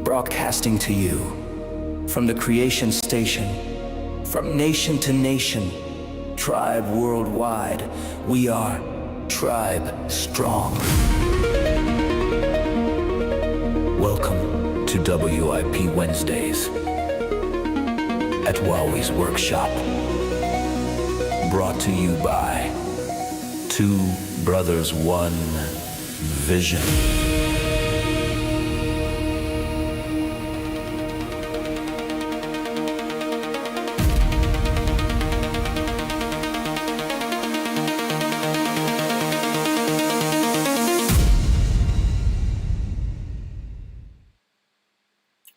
broadcasting to you from the creation station, from nation to nation, tribe worldwide. We are Tribe Strong. Welcome to WIP Wednesdays at Wowwy'z Workshop. Brought to you by Two Brothers, One Vision.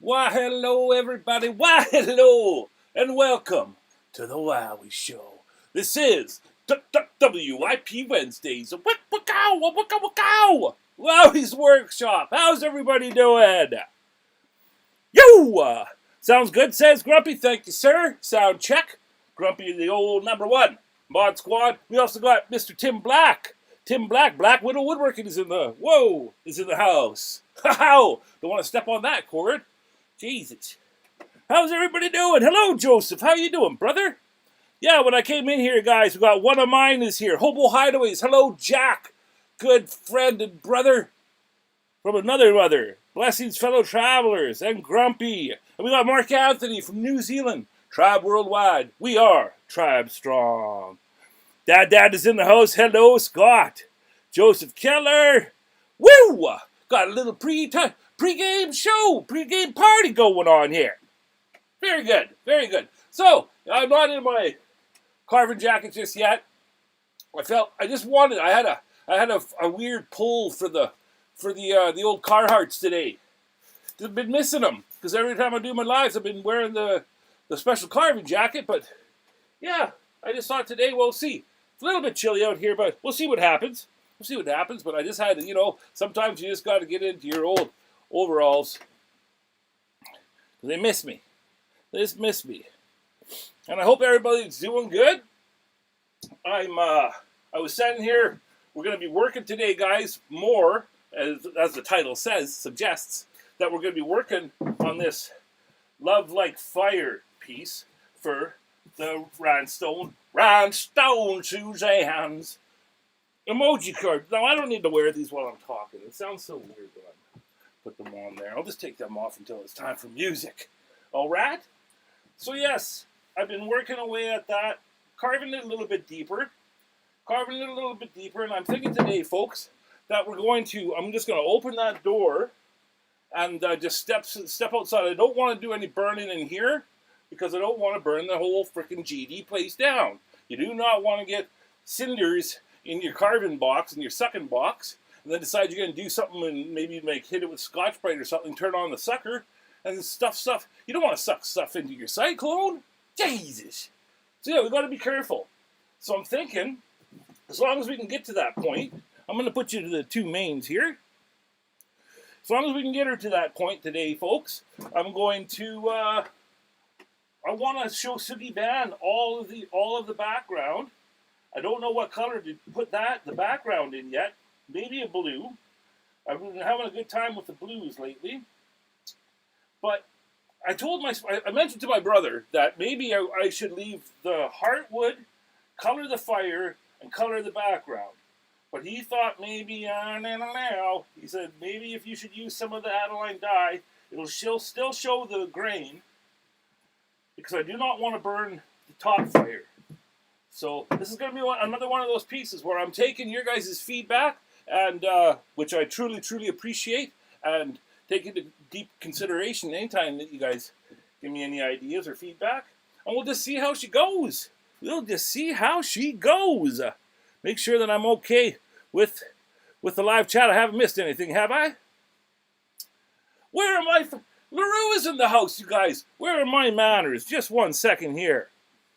Why hello everybody, why hello, and welcome to the Wowwy'z Show. This is WIP Wednesdays, Wowwy'z Workshop. How's everybody doing? Yo! Sounds good, says Grumpy. Thank you, sir. Sound check. Grumpy, the old number one. Mod Squad. We also got Mr. Tim Black. Tim Black, Black Widow Woodworking is in the house. How? Don't want to step on that cord. Jesus. How's everybody doing? Hello, Joseph. How you doing, brother? Yeah, when I came in here, guys, we got one of mine is here. Hobo Hideaways. Hello, Jack. Good friend and brother from another mother. Blessings, fellow travelers, and Grumpy. And we got Mark Anthony from New Zealand. Tribe Worldwide. We are Tribe Strong. Dad is in the house. Hello, Scott. Joseph Keller. Woo! Got a little pre-game show, pre-game party going on here. Very good, very good. So, I'm not in my carving jacket just yet. I had a weird pull for the old Carhartts today. Just been missing them because every time I do my lives, I've been wearing the special carving jacket. But yeah, I just thought today we'll see. It's a little bit chilly out here, but we'll see what happens. But I just had to, sometimes you just got to get into your old overalls. They miss me. They just miss me. And I hope everybody's doing good. I was sitting here. We're going to be working today, guys, more, as the title suggests, that we're going to be working on this Love Like Fire piece for the Rhinestone Suzanne's emoji card. Now, I don't need to wear these while I'm talking. It sounds so weird when I put them on there. I'll just take them off until it's time for music. All right? So, yes, I've been working away at that, carving it a little bit deeper, and I'm thinking today, folks, that I'm just going to open that door and just step outside. I don't want to do any burning in here because I don't want to burn the whole freaking GD place down. You do not want to get cinders in your carving box, in your sucking box, and then decide you're going to do something and maybe hit it with Scotch-Brite or something, turn on the sucker, and stuff. You don't want to suck stuff into your cyclone. Jesus. So yeah, we've got to be careful. So I'm thinking, as long as we can get to that point, I'm going to put you to the two mains here. As long as we can get her to that point today, folks, I'm going to, I want to show Sugi Van all of the background. I don't know what color to put the background in yet. Maybe a blue. I've been having a good time with the blues lately. But I mentioned to my brother that maybe I should leave the heartwood, color the fire, and color the background. But he thought maybe, he said maybe if you should use some of the aniline dye, it'll still show the grain, because I do not want to burn the top fire. So this is going to be another one of those pieces where I'm taking your guys' feedback, and which I truly, truly appreciate, and take into deep consideration anytime that you guys give me any ideas or feedback. And we'll just see how she goes. Make sure that I'm okay with the live chat. I haven't missed anything, have I? Where am I? LaRue is in the house, you guys. Where are my manners? Just 1 second here.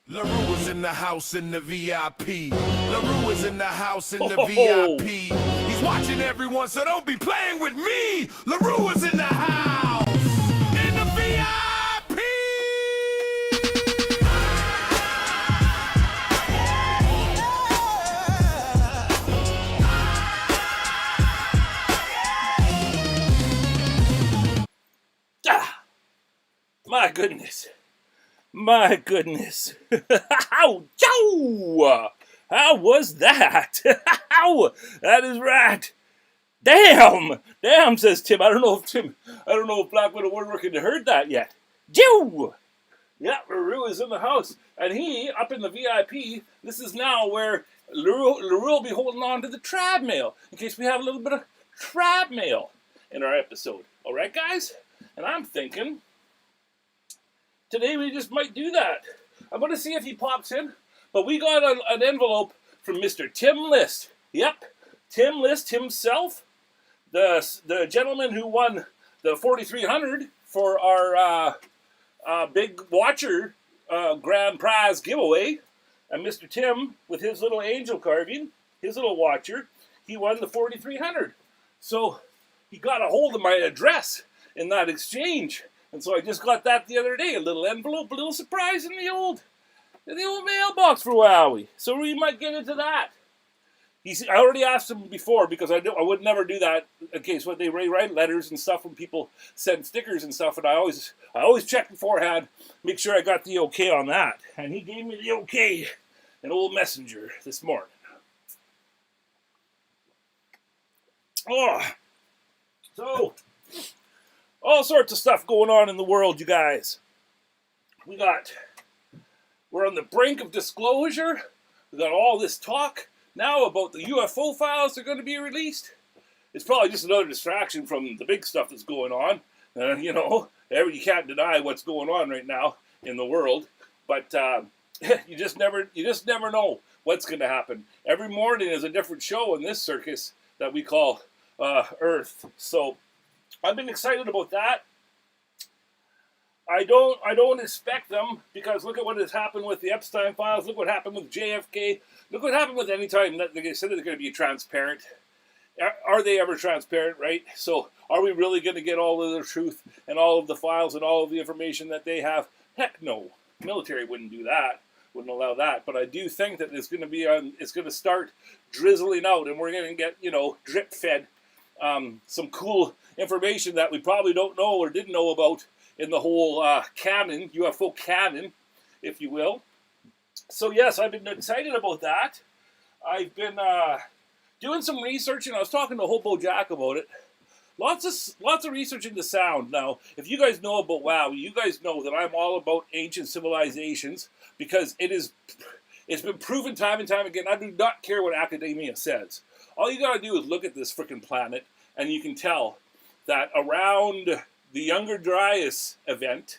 LaRue is in the house in the VIP. LaRue is in the house in the VIP. He's watching everyone, so don't be playing with me. LaRue is in the house in the VIP. goodness. My goodness. Ow! Joe! How was that? Ow! That is right. Damn! Damn, says Tim. I don't know if Black Widow Woodworking heard that yet. Joe! Yeah, LaRue is in the house. And he, up in the VIP, this is now where LaRue will be holding on to the tribe mail, in case we have a little bit of tribe mail in our episode. Alright, guys? And I'm thinking, today we just might do that. I'm going to see if he pops in. But we got an envelope from Mr. Tim List. Yep, Tim List himself. The gentleman who won the 4,300 for our big watcher grand prize giveaway. And Mr. Tim, with his little angel carving, his little watcher, he won the 4,300. So he got a hold of my address in that exchange. And so I just got that the other day, a little envelope, a little surprise in the old mailbox for Wowie. So we might get into that. I already asked him before, because I would never do that in case what they write letters and stuff when people send stickers and stuff, and I always check beforehand, make sure I got the okay on that. And he gave me the okay in old Messenger this morning. Oh, so all sorts of stuff going on in the world, you guys. We're on the brink of disclosure. We got all this talk now about the UFO files that are going to be released. It's probably just another distraction from the big stuff that's going on. You can't deny what's going on right now in the world. But you just never know what's going to happen. Every morning is a different show in this circus that we call Earth. So I've been excited about that. I don't expect them, because look at what has happened with the Epstein files. Look what happened with JFK. Look what happened with any time that they said they're going to be transparent. Are they ever transparent, right? So are we really going to get all of the truth and all of the files and all of the information that they have? Heck no. Military wouldn't do that. Wouldn't allow that. But I do think that it's going to start drizzling out, and we're going to get, drip fed some cool information that we probably don't know or didn't know about in the whole canon, UFO canon, if you will. So yes, I've been excited about that. I've been doing some research, and I was talking to Hobo Jack about it. Lots of research into sound. Now, if you guys know about WoW, you guys know that I'm all about ancient civilizations, because it's been proven time and time again. I do not care what academia says. All you gotta do is look at this freaking planet, and you can tell that around the Younger Dryas event,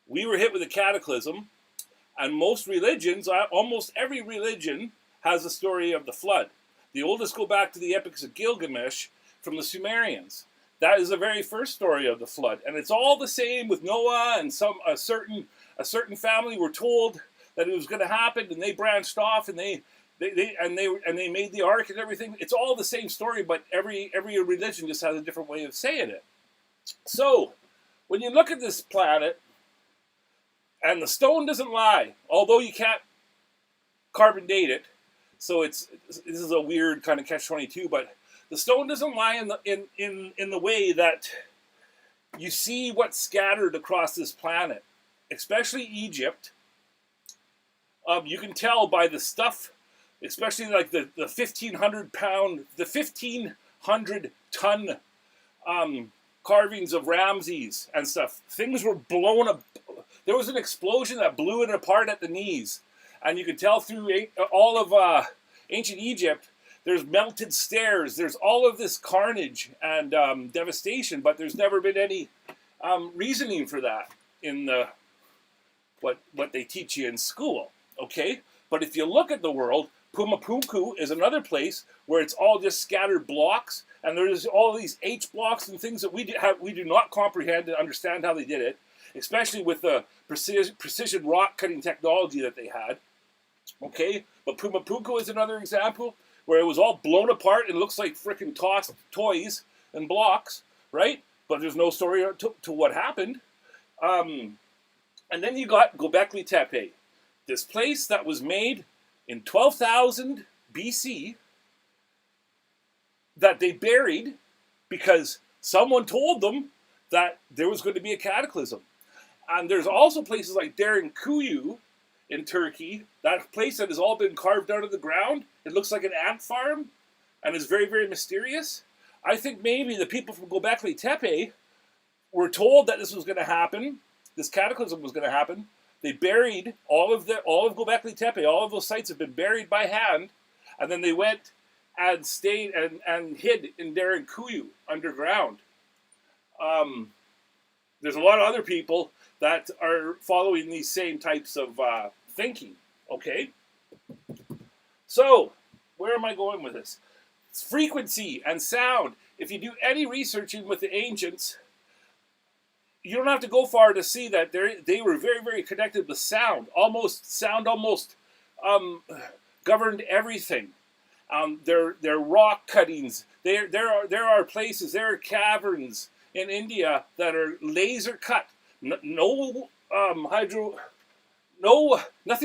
we were hit with a cataclysm, and most religions, almost every religion, has a story of the flood. The oldest go back to the epics of Gilgamesh from the Sumerians. That is the very first story of the flood, and it's all the same with Noah and a certain family were told that it was going to happen, and they branched off, and they made the ark and everything. It's all the same story, but every religion just has a different way of saying it. So, when you look at this planet, and the stone doesn't lie, although you can't carbon date it, so this is a weird kind of catch-22, but the stone doesn't lie in the way that you see what's scattered across this planet, especially Egypt. You can tell by the stuff, especially like the 1,500 ton carvings of Ramses and stuff. Things were blown up. There was an explosion that blew it apart at the knees. And you can tell through all of ancient Egypt, there's melted stairs. There's all of this carnage and devastation, but there's never been any reasoning for that in what they teach you in school. Okay? But if you look at the world, Pumapunku is another place where it's all just scattered blocks, and there's all these H blocks and things that we do not comprehend and understand how they did it, especially with the precision rock cutting technology that they had. Okay, but Pumapunku is another example where it was all blown apart and looks like freaking tossed toys and blocks, right? But there's no story to what happened. And then you got Göbekli Tepe, this place that was made in 12,000 BC that they buried because someone told them that there was going to be a cataclysm. And there's also places like Derinkuyu in Turkey, that place that has all been carved out of the ground. It looks like an ant farm and is very, very mysterious. I think maybe the people from Göbekli Tepe were told that this was going to happen, this cataclysm was going to happen. They buried all of Göbekli Tepe, all of those sites have been buried by hand, and then they went and stayed and hid in Derinkuyu underground. There's a lot of other people that are following these same types of thinking, okay? So, where am I going with this? It's frequency and sound. If you do any researching with the ancients, you don't have to go far to see that they were very, very connected with sound. Sound almost governed everything. Their rock cuttings. There are places, there are caverns in India that are laser cut. Nothing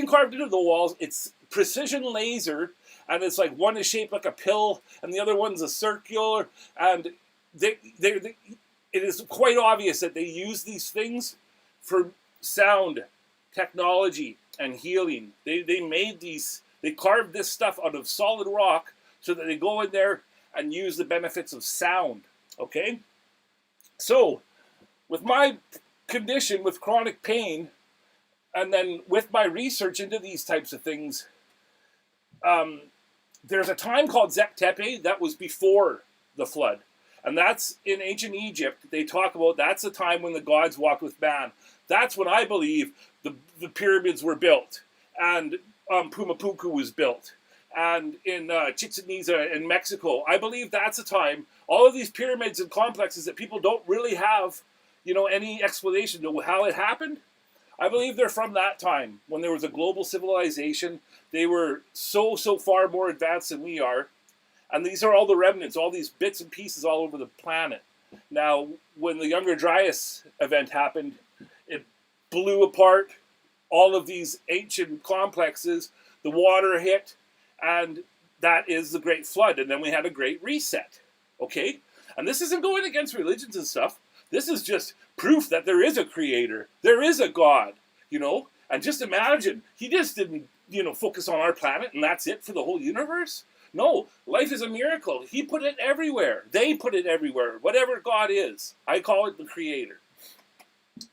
carved into the walls. It's precision laser, and it's like one is shaped like a pill, and the other one's a circular, and it is quite obvious that they use these things for sound technology and healing. They made these, they carved this stuff out of solid rock so that they go in there and use the benefits of sound, okay? So, with my condition with chronic pain, and then with my research into these types of things, there's a time called Zep Tepe that was before the flood. And that's in ancient Egypt. They talk about that's the time when the gods walked with man. That's when I believe the pyramids were built. And Pumapunku was built. And in Chichen Itza in Mexico, I believe that's the time. All of these pyramids and complexes that people don't really have, any explanation to how it happened. I believe they're from that time when there was a global civilization. They were so far more advanced than we are. And these are all the remnants, all these bits and pieces all over the planet. Now, when the Younger Dryas event happened, it blew apart all of these ancient complexes. The water hit, and that is the Great Flood. And then we had a Great Reset, okay? And this isn't going against religions and stuff. This is just proof that there is a creator. There is a God, And just imagine, he just didn't, focus on our planet and that's it for the whole universe. No, life is a miracle. He put it everywhere. They put it everywhere. Whatever God is, I call it the creator.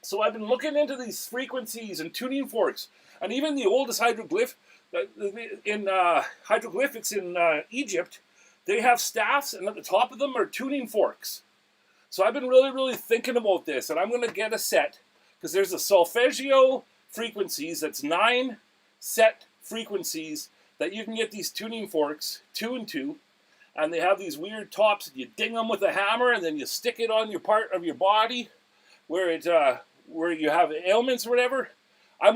So I've been looking into these frequencies and tuning forks. And even the oldest hieroglyph, in hieroglyphics in Egypt, they have staffs and at the top of them are tuning forks. So I've been really, really thinking about this. And I'm going to get a set, because there's a solfeggio frequencies, that's 9 set frequencies that you can get these tuning forks tuned to, and they have these weird tops, and you ding them with a hammer, and then you stick it on your part of your body where you have ailments or whatever. I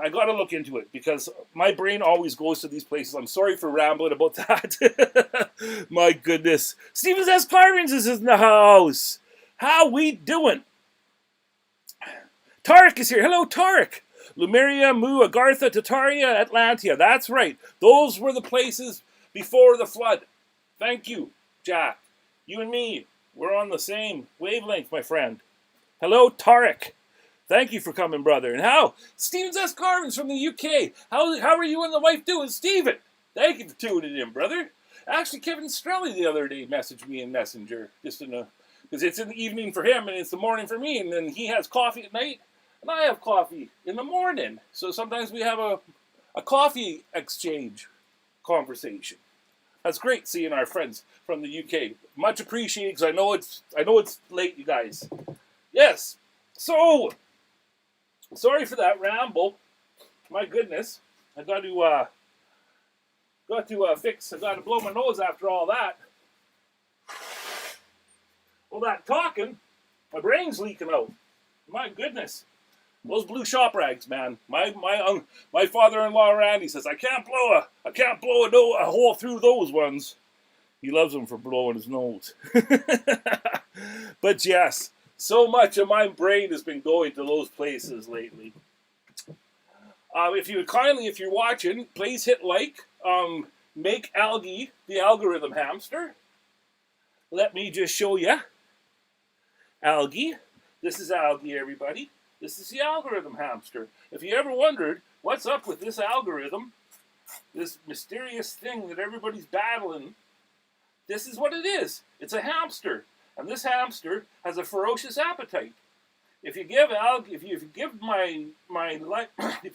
gotta look into it because my brain always goes to these places. I'm sorry for rambling about that. My goodness. Stevens S. Carvings is in the house. How we doing? Tarek is here. Hello, Tarek. Lumeria, Mu, Agartha, Tataria, Atlantia. That's right. Those were the places before the flood. Thank you, Jack. You and me, we're on the same wavelength, my friend. Hello, Tarek. Thank you for coming, brother. And how? Stevens S. Carvings from the UK. How are you and the wife doing, Steven? Thank you for tuning in, brother. Actually, Kevin Strelly the other day messaged me in Messenger, because it's in the evening for him and it's the morning for me, and then he has coffee at night. And I have coffee in the morning. So sometimes we have a coffee exchange conversation. That's great seeing our friends from the UK. Much appreciated, because I know it's late, you guys. Yes. So, sorry for that ramble. My goodness. I got to blow my nose after all that. All that talking, my brain's leaking out. My goodness. Those blue shop rags, man. My father-in-law Randy says I can't blow a hole through those ones. He loves them for blowing his nose. But yes, so much of my brain has been going to those places lately. If you're watching, please hit like. Make Algae the algorithm hamster. Let me just show you. Algae. This is Algae, everybody. This is the algorithm hamster. If you ever wondered what's up with this algorithm, this mysterious thing that everybody's battling, this is what it is. It's a hamster, and this hamster has a ferocious appetite. If you give my if you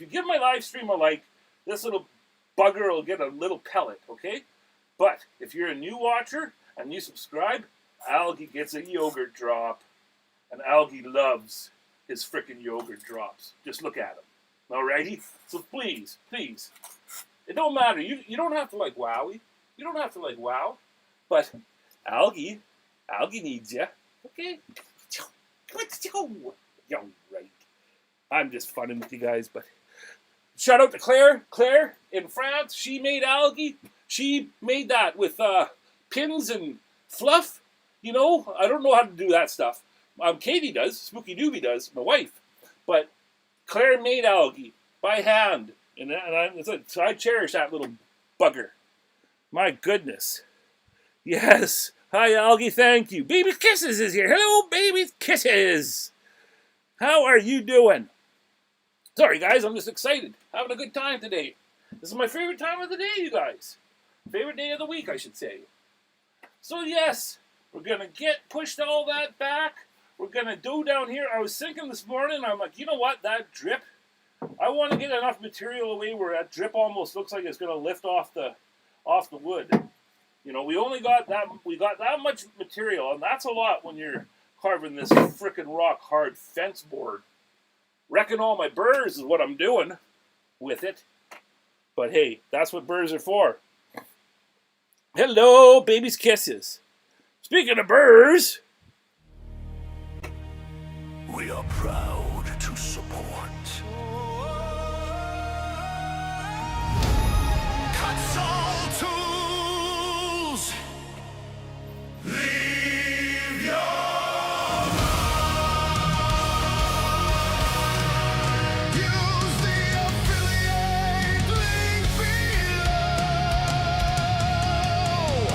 give my live stream a like, this little bugger will get a little pellet, okay? But if you're a new watcher and you subscribe, Algie gets a yogurt drop, and Algie loves his frickin' yogurt drops. Just look at him, alrighty? So please, please, it don't matter. You don't have to like Wowie. You don't have to like Wow, but Algie needs you, okay? Yo, right. I'm just funning with you guys, but shout out to Claire. Claire in France, she made Algie. She made that with pins and fluff. You know, I don't know how to do that stuff. Katie does, Spooky Doobie does, my wife. But Claire made Algie by hand, and so I cherish that little bugger. My goodness. Yes. Hi, Algie. Thank you. Baby Kisses is here. Hello, Baby Kisses. How are you doing? Sorry, guys. I'm just excited. Having a good time today. This is my favorite time of the day, you guys. Favorite day of the week, I should say. So, yes, we're going to get pushed all that back. We're going to do down here. I was thinking this morning, I'm like, you know what? That drip, I want to get enough material away where that drip almost looks like it's going to lift off the wood. You know, we got that much material, and that's a lot when you're carving this frickin' rock hard fence board. Wrecking all my burrs is what I'm doing with it. But hey, that's what burrs are for. Hello, Baby's Kisses. Speaking of burrs, We are proud to support Kutzall Tools. Leave your use the affiliate link below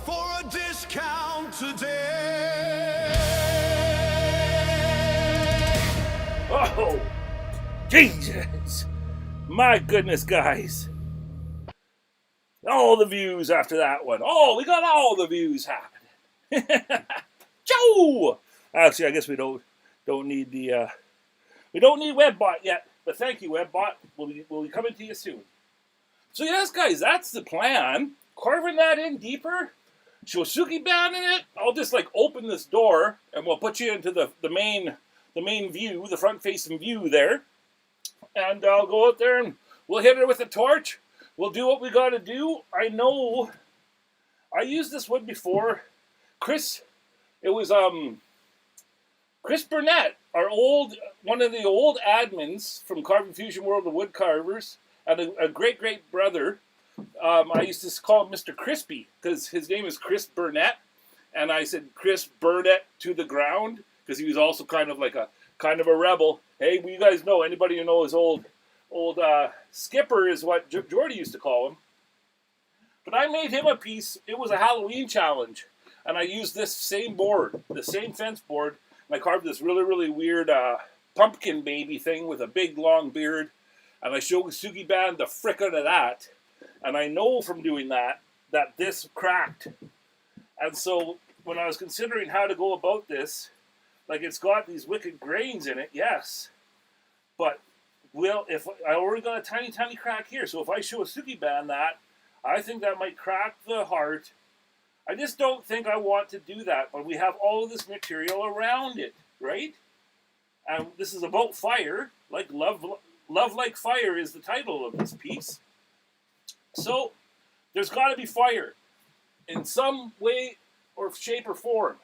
for a discount today. oh, Jesus. My goodness, guys. All the views after that one. Oh, we got all the views happening. Joe! Actually, I guess we don't need the we don't need WebBot yet, but thank you, WebBot. We'll be coming to you soon. So yes, guys, that's the plan. Carving that in deeper, Shosuki band in it. I'll just like open this door and we'll put you into the main view, the front facing view there. And I'll go out there and we'll hit it with a torch. We'll do what we got to do. I know I used this wood before. Chris Burnett, one of the old admins from Carving Fusion World of Wood Carvers, and a great brother. I used to call him Mr. Crispy because his name is Chris Burnett, and I said Chris Burnett to the ground because he was also kind of a rebel. Hey, you guys know, anybody who knows old Skipper is what Jordy used to call him. But I made him a piece. It was a Halloween challenge, and I used this same board, the same fence board, and I carved this really weird pumpkin baby thing with a big long beard, and I showed Sugi Band the frick out of that, and I know from doing that this cracked. And so when I was considering how to go about this, like it's got these wicked grains in it, yes, but if I already got a tiny crack here, so if I show a Sugi Band that, I think that might crack the heart. I just don't think I want to do that, but we have all of this material around it, right? And this is about fire, like Love Like Fire is the title of this piece. So there's got to be fire in some way or shape or form.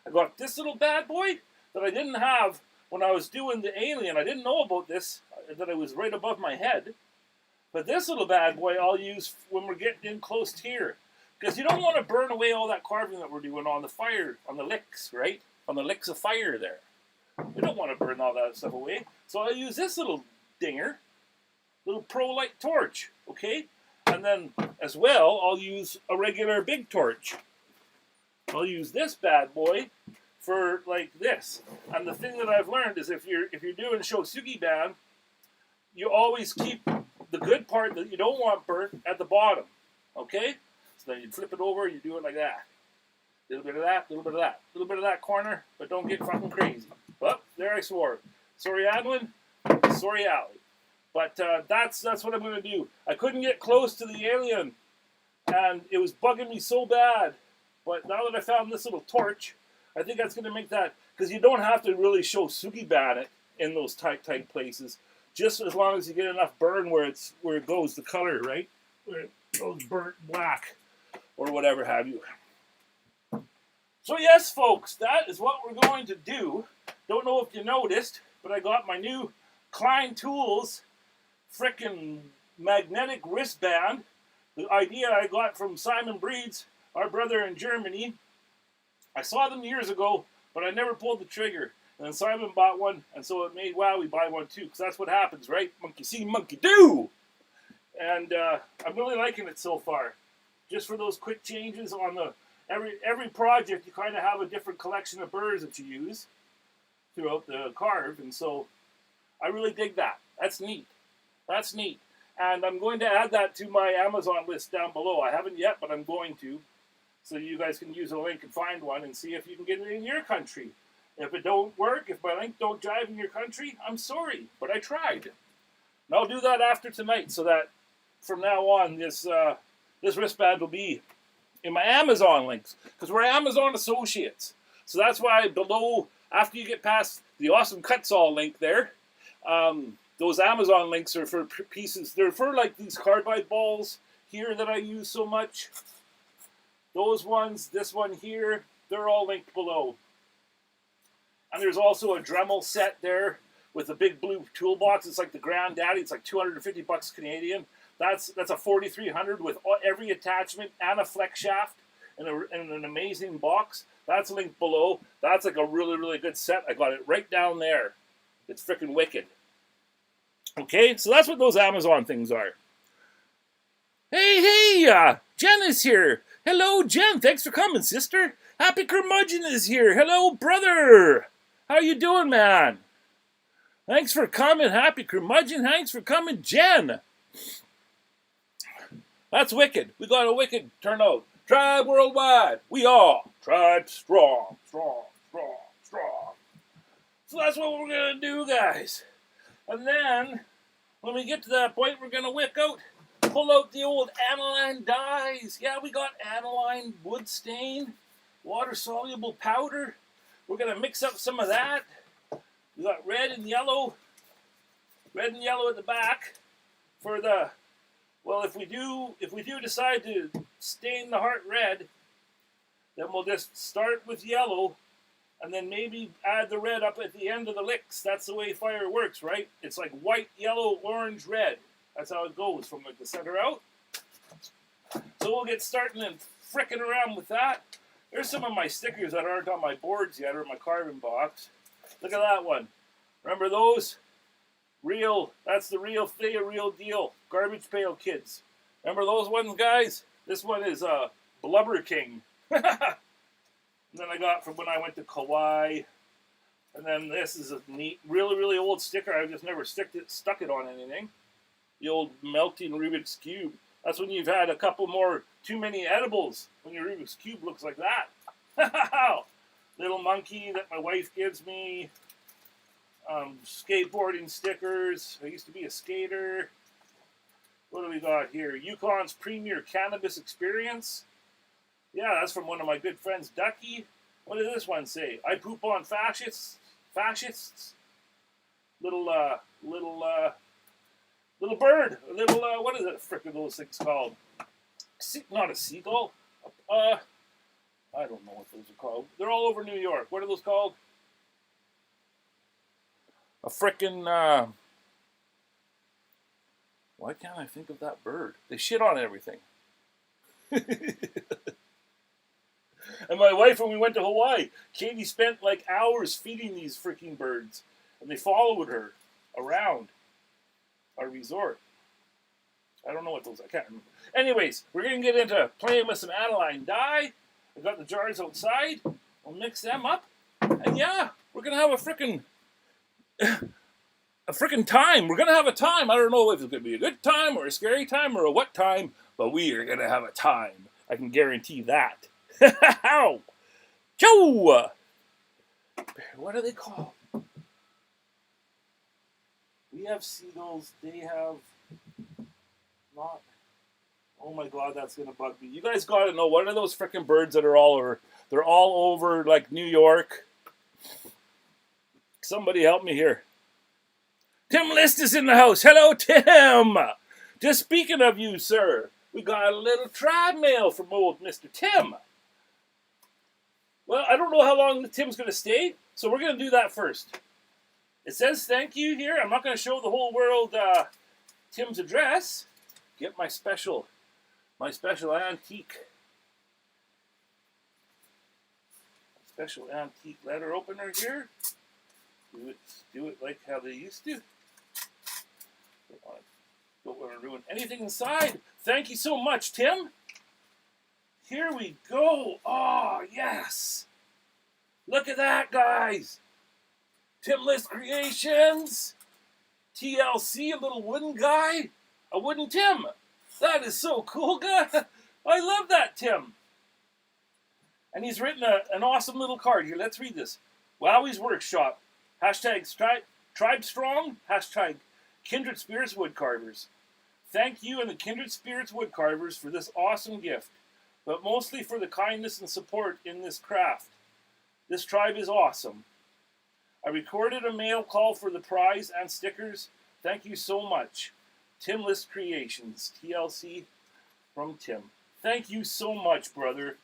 I got this little bad boy that I didn't have when I was doing the alien. I didn't know about this, that it was right above my head. But this little bad boy I'll use when we're getting in close here. Because you don't want to burn away all that carving that we're doing on the fire, on the licks, right? On the licks of fire there. We don't want to burn all that stuff away. So I'll use this little dinger, little pro light torch, okay? And then, as well, I'll use a regular big torch. I'll use this bad boy for like this. And the thing that I've learned is if you're doing shosugi band, you always keep the good part that you don't want burnt at the bottom. Okay? So then you flip it over, you do it like that. A little bit of that, a little bit of that, a little bit of that corner, but don't get fucking crazy. Well, there I swore. Sorry, Adwin. Sorry, Allie. But that's what I'm going to do. I couldn't get close to the alien, and it was bugging me so bad. But now that I found this little torch, I think that's going to make that, because you don't have to really show sugi-ban it in those tight places, just as long as you get enough burn where it goes, the color, right? Where it goes burnt black, or whatever have you. So yes, folks, that is what we're going to do. Don't know if you noticed, but I got my new Klein Tools frickin' magnetic wristband. The idea I got from Simon Breeds, our brother in Germany. I saw them years ago, but I never pulled the trigger. And then Simon bought one, and so it made Wowie buy one too, because that's what happens, right? Monkey see, monkey do! And I'm really liking it so far. Just for those quick changes on the every project, you kind of have a different collection of burrs that you use throughout the carve, and so I really dig that. That's neat. That's neat. And I'm going to add that to my Amazon list down below. I haven't yet, but I'm going to. So you guys can use a link and find one and see if you can get it in your country. If it don't work, if my link don't jive in your country, I'm sorry, but I tried. And I'll do that after tonight, so that from now on, this wristband will be in my Amazon links, because we're Amazon associates. So that's why below, after you get past the awesome Kutzall link there, those Amazon links are for pieces. They're for like these carbide balls here that I use so much. Those ones, this one here, they're all linked below. And there's also a Dremel set there with a big blue toolbox. It's like the granddaddy. It's like 250 bucks Canadian. That's a 4300 with every attachment and a flex shaft and an amazing box. That's linked below. That's like a really, really good set. I got it right down there. It's freaking wicked. Okay, so that's what those Amazon things are. Hey, Jen is here. Hello, Jen. Thanks for coming, sister. Happy Curmudgeon is here. Hello, brother. How you doing, man? Thanks for coming, Happy Curmudgeon. Thanks for coming, Jen. That's wicked. We got a wicked turnout. Tribe worldwide. We are tribe strong, strong, strong, strong. So that's what we're going to do, guys. And then, when we get to that point, we're going to pull out the old aniline dyes. Yeah, we got aniline wood stain, water-soluble powder. We're going to mix up some of that. We got red and yellow at the back for the, well, if we do decide to stain the heart red, then we'll just start with yellow and then maybe add the red up at the end of the licks. That's the way fire works, right? It's like white, yellow, orange, red. That's how it goes from like the center out. So we'll get starting and fricking around with that. There's some of my stickers that aren't on my boards yet or in my carving box. Look at that one. Remember those? Real, that's the real thing, a real deal. Garbage Pail Kids. Remember those ones, guys? This one is Blubber King. And then I got from when I went to Kauai. And then this is a neat, really, really old sticker. I just never stuck it on anything. The old melting Rubik's Cube. That's when you've had a couple more too many edibles. When your Rubik's Cube looks like that. Little monkey that my wife gives me. Skateboarding stickers. I used to be a skater. What do we got here? Yukon's Premier Cannabis Experience. Yeah, that's from one of my good friends, Ducky. What does this one say? I poop on fascists. Fascists. Little bird. What is it? Frick are those things called? Not a seagull. I don't know what those are called. They're all over New York. What are those called? A frickin', why can't I think of that bird? They shit on everything. And my wife, when we went to Hawaii, Katie spent like hours feeding these freaking birds. And they followed her around our resort. I don't know what those, I can't remember. Anyways, we're going to get into playing with some aniline dye. I got the jars outside. We'll mix them up. And yeah, we're gonna have a frickin' time. We're gonna have a time. I don't know if it's gonna be a good time or a scary time or a what time, but we are gonna have a time. I can guarantee that. How? Joe! What are they called? We have seagulls. They have not. Oh my god, that's gonna bug me. You guys gotta know, what are those frickin' birds that are all over? They're all over, like, New York. Somebody help me here. Tim List is in the house. Hello, Tim! Just speaking of you, sir, we got a little tribe mail from old Mr. Tim. Well, I don't know how long Tim's going to stay, so we're going to do that first. It says thank you here. I'm not going to show the whole world Tim's address. Get my special antique letter opener here. Do it like how they used to. Don't want to ruin anything inside. Thank you so much, Tim. Here we go. Oh, yes. Look at that, guys. Tim List Creations. TLC, a little wooden guy. A wooden Tim. That is so cool, guys. I love that, Tim. And he's written an awesome little card here. Let's read this. Wowwy'z Workshop. Hashtag Tribe Strong. Hashtag Kindred Spirits Woodcarvers. Thank you and the Kindred Spirits Woodcarvers for this awesome gift, but mostly for the kindness and support in this craft. This tribe is awesome. I recorded a mail call for the prize and stickers. Thank you so much. Tim List Creations, TLC from Tim. Thank you so much, brother.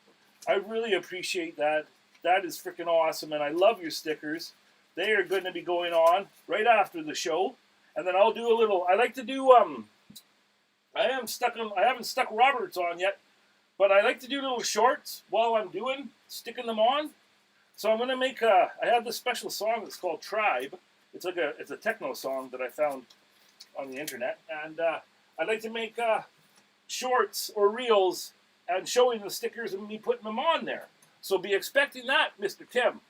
I really appreciate that. That is freaking awesome, and I love your stickers. They are going to be going on right after the show, and then I'll do a little. I like to do I haven't stuck Roberts on yet, but I like to do little shorts while I'm sticking them on. So I'm going to make I have this special song that's called Tribe. It's a techno song that I found on the internet, and I like to make shorts or reels and showing the stickers and me putting them on there. So be expecting that, Mr. Tim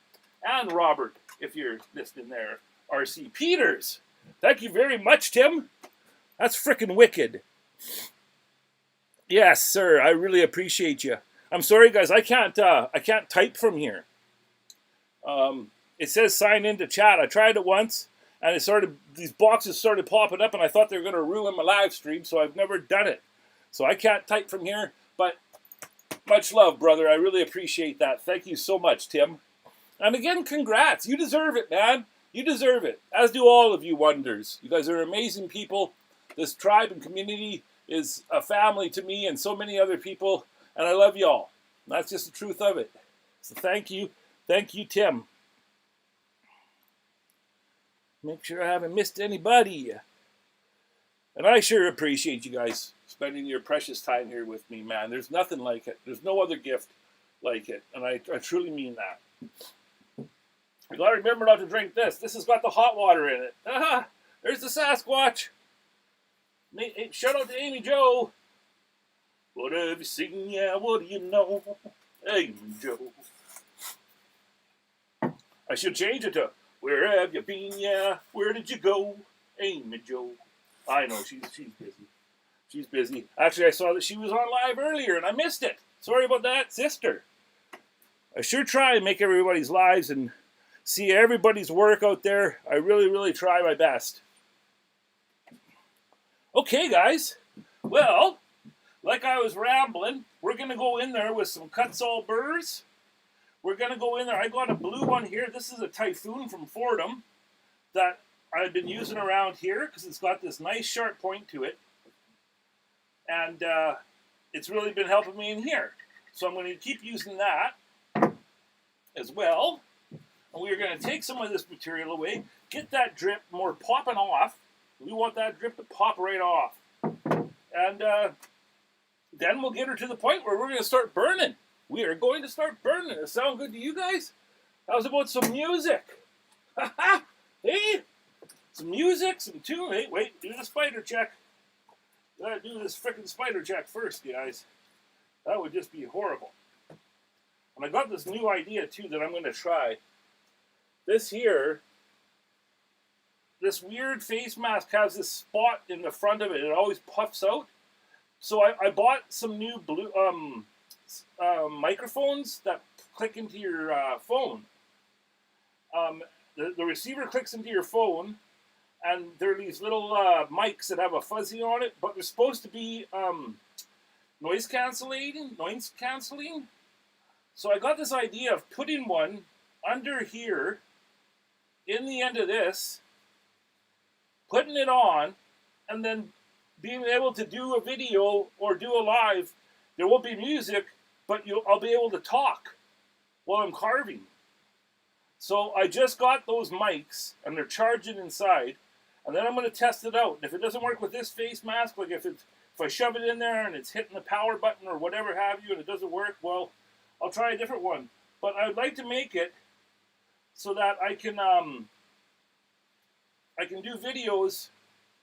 and Robert, if you're listening there. R.C. Peters. Thank you very much, Tim. That's frickin' wicked. Yes, sir. I really appreciate you. I'm sorry, guys. I can't type from here. It says sign into chat. I tried it once, and these boxes started popping up, and I thought they were going to ruin my live stream, so I've never done it. So I can't type from here, but much love, brother. I really appreciate that. Thank you so much, Tim. And again, congrats. You deserve it, man. You deserve it, as do all of you wonders. You guys are amazing people. This tribe and community is a family to me and so many other people, and I love y'all. That's just the truth of it. So thank you. Thank you, Tim. Make sure I haven't missed anybody. And I sure appreciate you guys spending your precious time here with me, man. There's nothing like it. There's no other gift like it. And I truly mean that. You gotta remember not to drink this. This has got the hot water in it. Ah, there's the Sasquatch. Shout out to Amy Joe. What have you seen? Yeah, what do you know? Amy Joe. I should change it to where have you been? Yeah, where did you go? Amy Joe. I know, she's busy. She's busy. Actually, I saw that she was on live earlier and I missed it. Sorry about that, sister. I sure try and make everybody's lives and see everybody's work out there. I really, really try my best. Okay, guys. Well, like I was rambling, we're going to go in there with some Kutzall burrs. We're going to go in there. I got a blue one here. This is a Typhoon from Fordham that I've been using around here because it's got this nice sharp point to it. And it's really been helping me in here. So I'm going to keep using that as well. And we're going to take some of this material away, get that drip more popping off. We want that drip to pop right off. And then we'll get her to the point where we're going to start burning. We are going to start burning. Does that sound good to you guys? How's about some music? Hey? Some music, some tune. Hey, wait, do the spider check. Gotta do this frickin' spider check first, guys. That would just be horrible. And I got this new idea, too, that I'm going to try. this here, this weird face mask has this spot in the front of it. It always puffs out. So I bought some new blue microphones that click into your phone. The receiver clicks into your phone, and there are these little mics that have a fuzzy on it, but they're supposed to be noise canceling. So I got this idea of putting one under here, in the end of this, putting it on, and then being able to do a video or do a live. There won't be music, but I'll be able to talk while I'm carving. So I just got those mics, and they're charging inside, and then I'm going to test it out. And if it doesn't work with this face mask, like if I shove it in there and it's hitting the power button or whatever have you, and it doesn't work, well, I'll try a different one. But I'd like to make it so that I can do videos.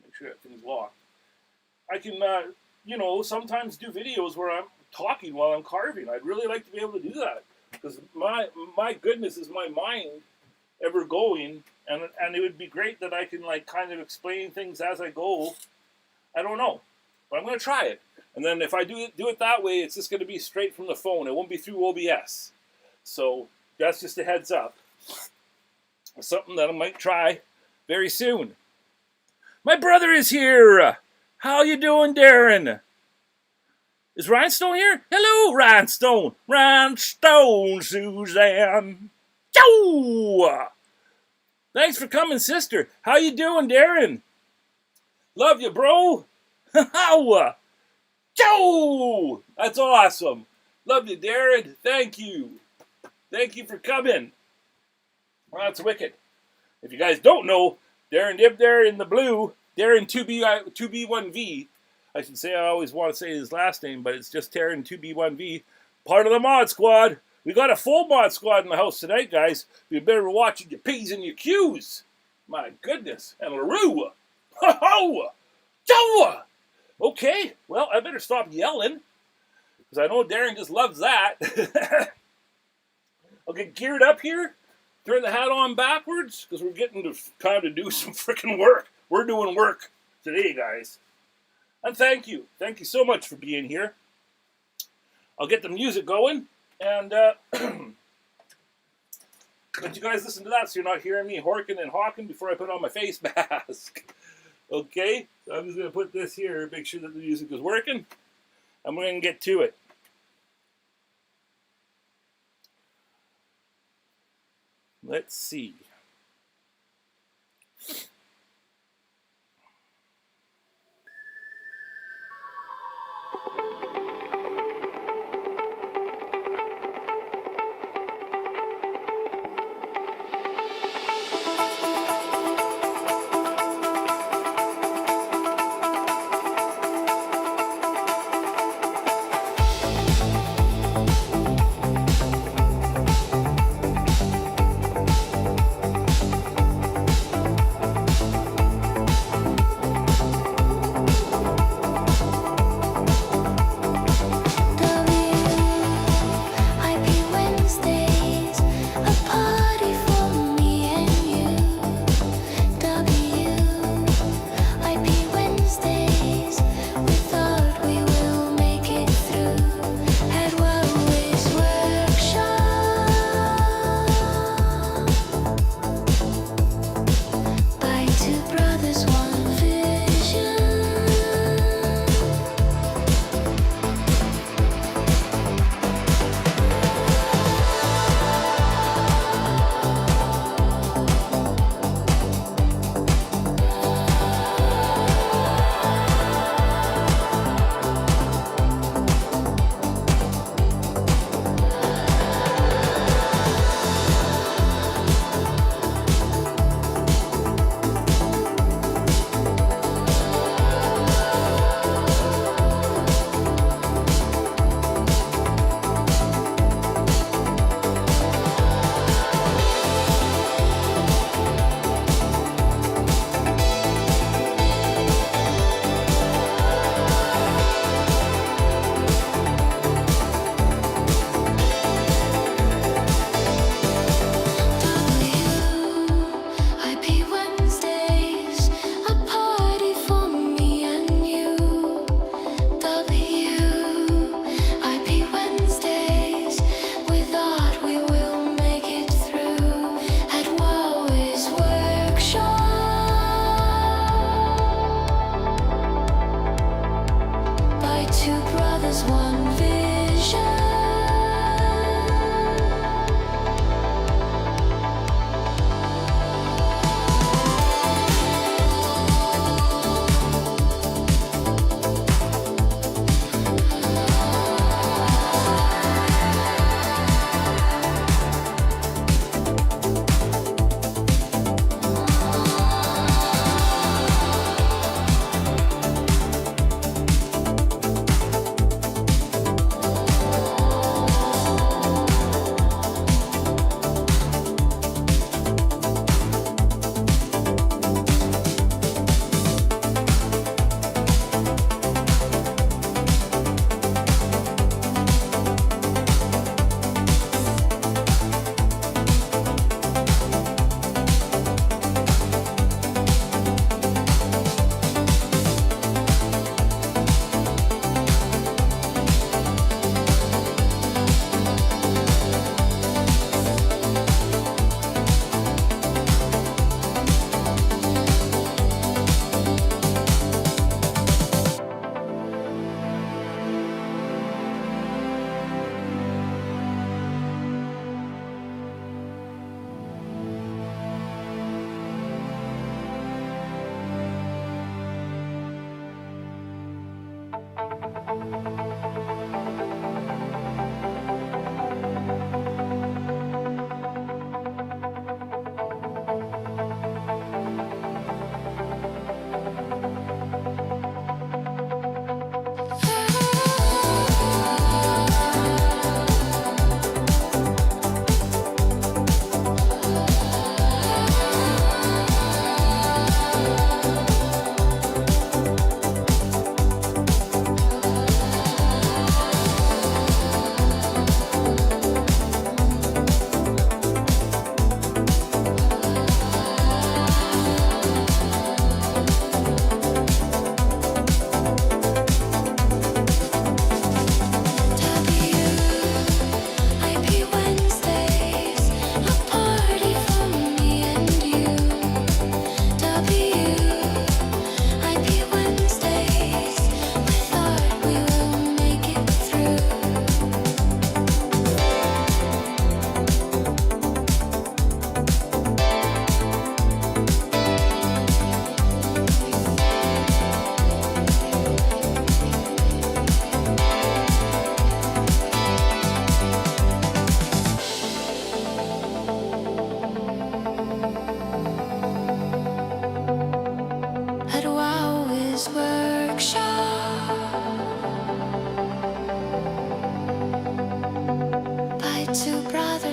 Make sure that thing's locked. I can, sometimes do videos where I'm talking while I'm carving. I'd really like to be able to do that, because my goodness, is my mind ever going, and it would be great that I can like kind of explain things as I go. I don't know, but I'm going to try it. And then if I do it that way, it's just going to be straight from the phone. It won't be through OBS. So that's just a heads up. Something that I might try very soon. My brother is here. How you doing, Darren? Is Rhinestone here? Hello, Rhinestone. Rhinestone, Suzanne. Joe! Thanks for coming, sister. How you doing, Darren? Love you, bro. How? Joe! That's awesome. Love you, Darren. Thank you. Thank you for coming. Well, that's wicked. If you guys don't know, Darren Dib there in the blue, Darren 2B1V. I should say, I always want to say his last name, but it's just Darren 2B1V. Part of the mod squad. We got a full mod squad in the house tonight, guys. You better be watching your P's and your Q's. My goodness. And LaRue. Ho-ho! Joe! Okay, well, I better stop yelling, because I know Darren just loves that. I'll get geared up here, turn the hat on backwards, because we're getting to time to do some freaking work. We're doing work today, guys. And thank you. Thank you so much for being here. I'll get the music going, and let you guys listen to that so you're not hearing me horking and hawking before I put on my face mask. Okay, so I'm just going to put this here, make sure that the music is working. I'm going to get to it. Let's see.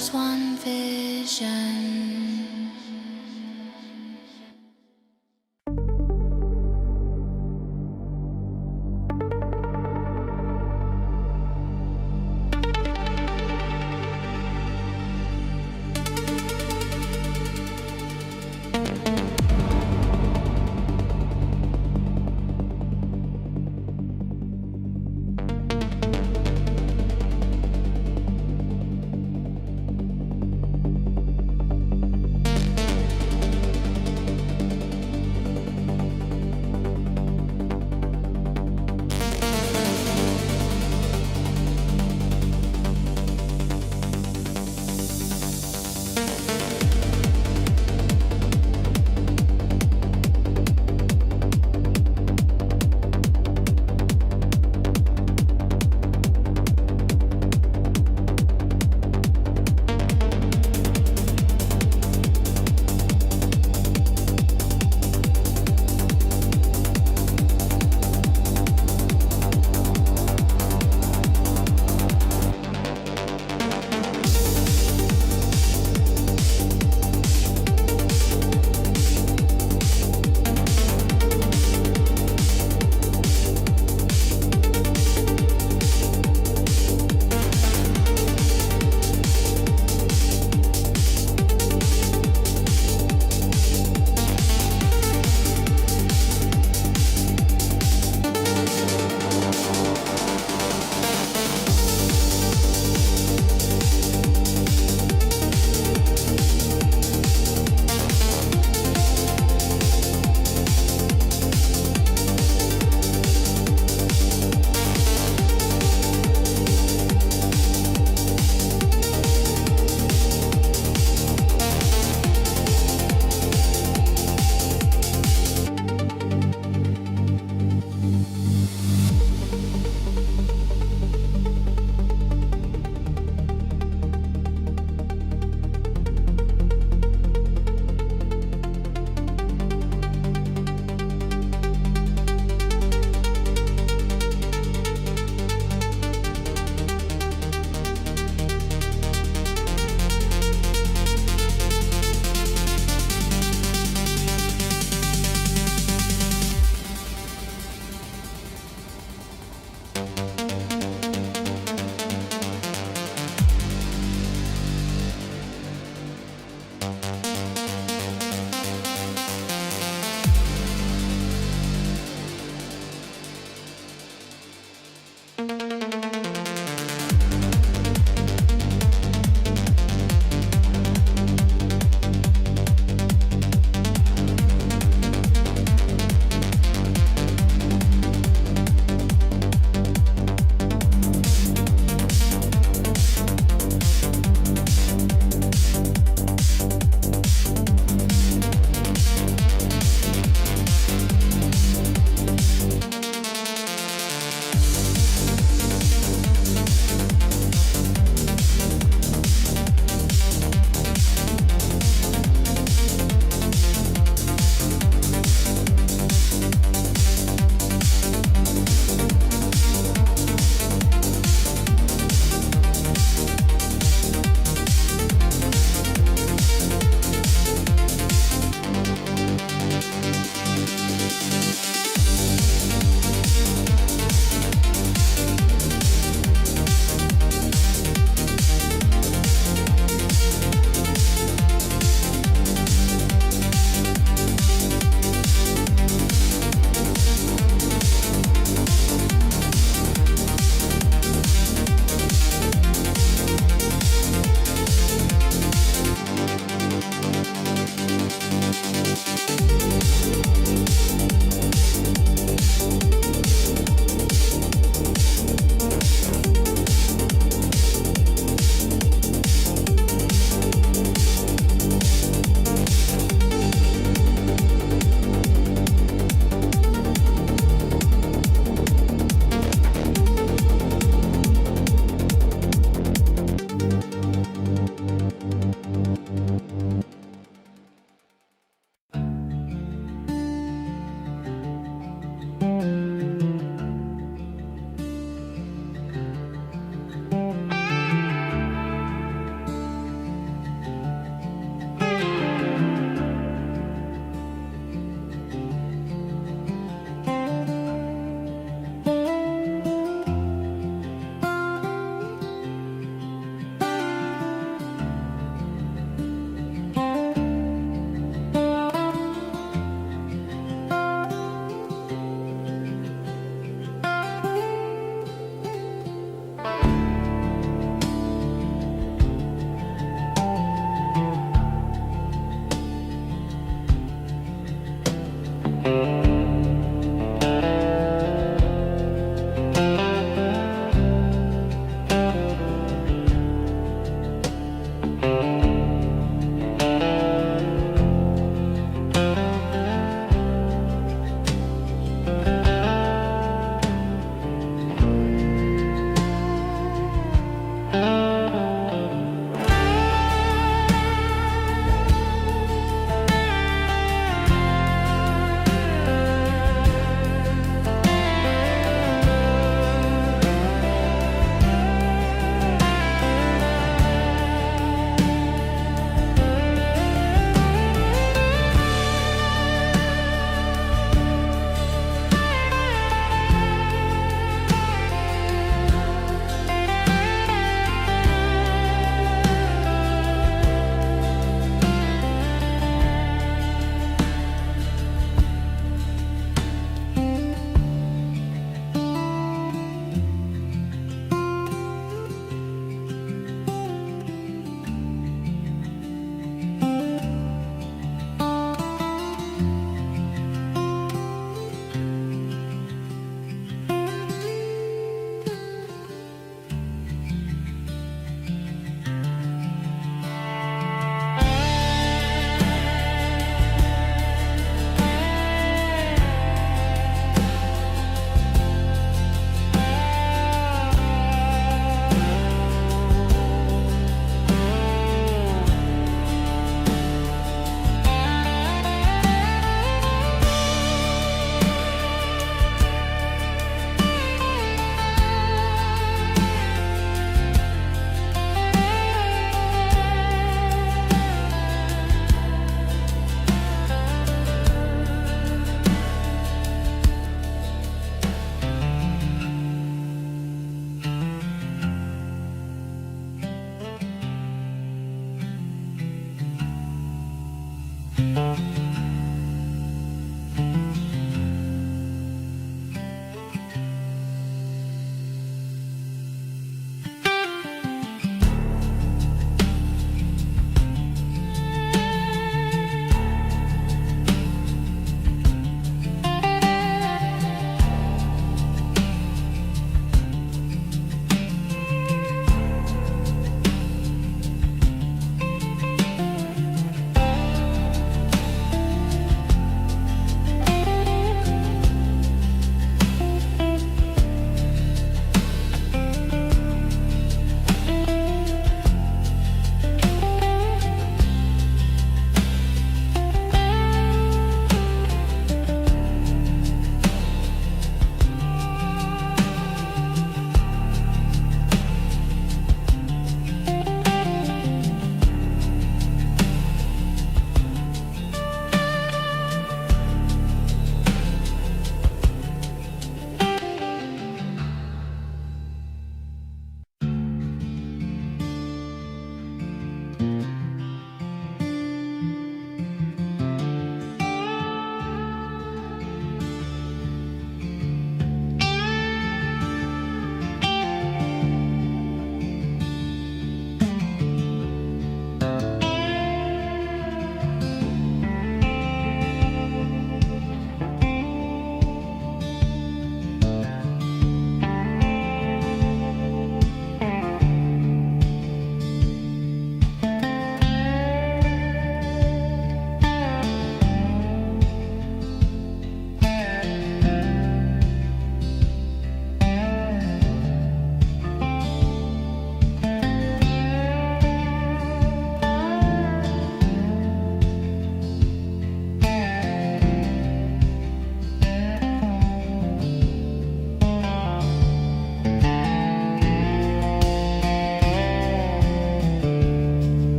there's one vision.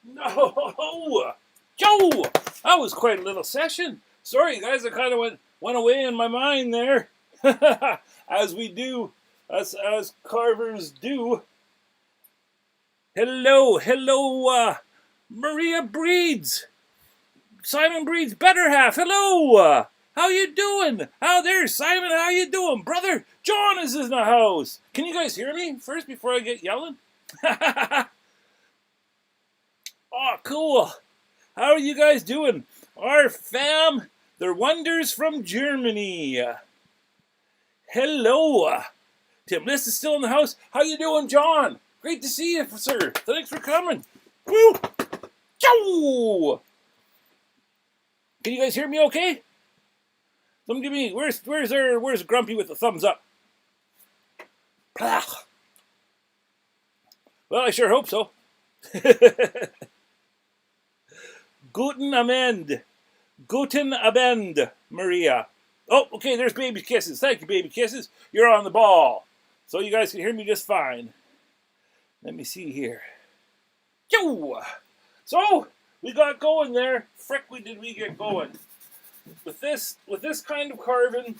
No! Joe! That was quite a little session. Sorry, guys, I kind of went away in my mind there. As we do, as carvers do. Hello, Maria Breeds. Simon Breed's better half. Hello. How you doing? How there, Simon? How you doing, brother? John is in the house. Can you guys hear me first before I get yelling? Oh, cool. How are you guys doing? Our fam, they're wonders from Germany. Hello. Tim List is still in the house. How you doing, John? Great to see you, sir. Thanks for coming. Woo! Chow! Can you guys hear me okay? Some give me, where's Grumpy with the thumbs up? Well, I sure hope so. Guten Abend. Guten Abend, Maria. Oh, okay, there's Baby Kisses. Thank you, Baby Kisses. You're on the ball. So you guys can hear me just fine. Let me see here. Yo! So, we got going there. Frick, did we get going. With this kind of carving,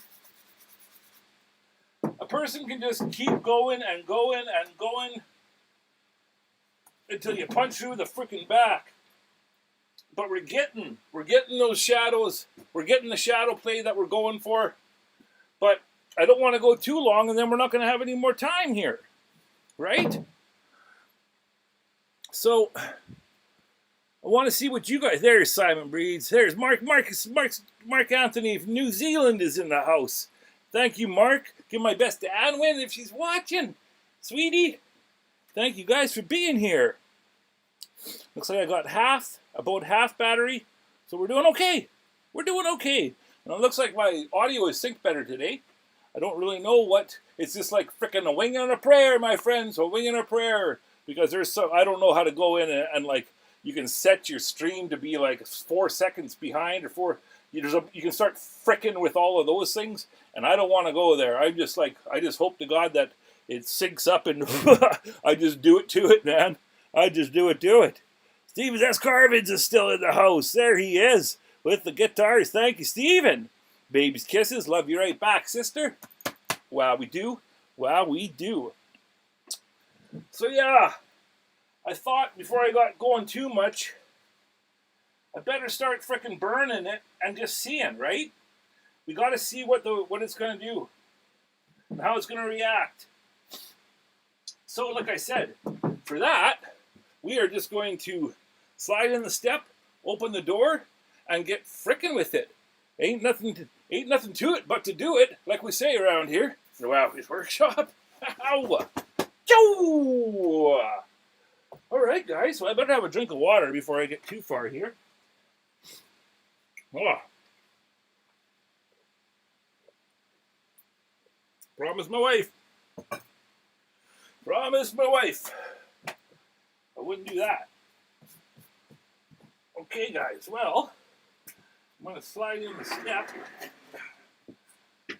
a person can just keep going and going and going until you punch through the freaking back. But we're getting those shadows. We're getting the shadow play that we're going for. But I don't want to go too long, and then we're not going to have any more time here, right? So I want to see what you guys. There's Simon Breeds. There's Mark Anthony from New Zealand is in the house. Thank you, Mark. Give my best to Anwin if she's watching, sweetie. Thank you guys for being here. Looks like I got about half battery, so we're doing okay. We're doing okay. And it looks like my audio is synced better today. I don't really know what. It's just like frickin' a wing and a prayer, my friends. A wing and a prayer. Because there's some, I don't know how to go in and like, you can set your stream to be like 4 seconds behind or 4. You can start frickin' with all of those things. And I don't want to go there. I just hope to God that it syncs up and I just do it to it, man. I just do it to it. Steven S. Carvins is still in the house. There he is with the guitars. Thank you, Steven. Baby's kisses. Love you right back, sister. Wow, we do. Wow, we do. So, yeah. I thought before I got going too much, I better start frickin' burning it and just seeing, right? We got to see what it's going to do and how it's going to react. So, like I said, for that, we are just going to slide in the step, open the door, and get frickin' with it. Ain't nothing to it but to do it, like we say around here. The Wowwy'z Workshop. Ow! Joe! All right, guys. So I better have a drink of water before I get too far here. Oh. Promise my wife. Promise my wife. I wouldn't do that. Okay, guys. Well, I'm going to slide in the step.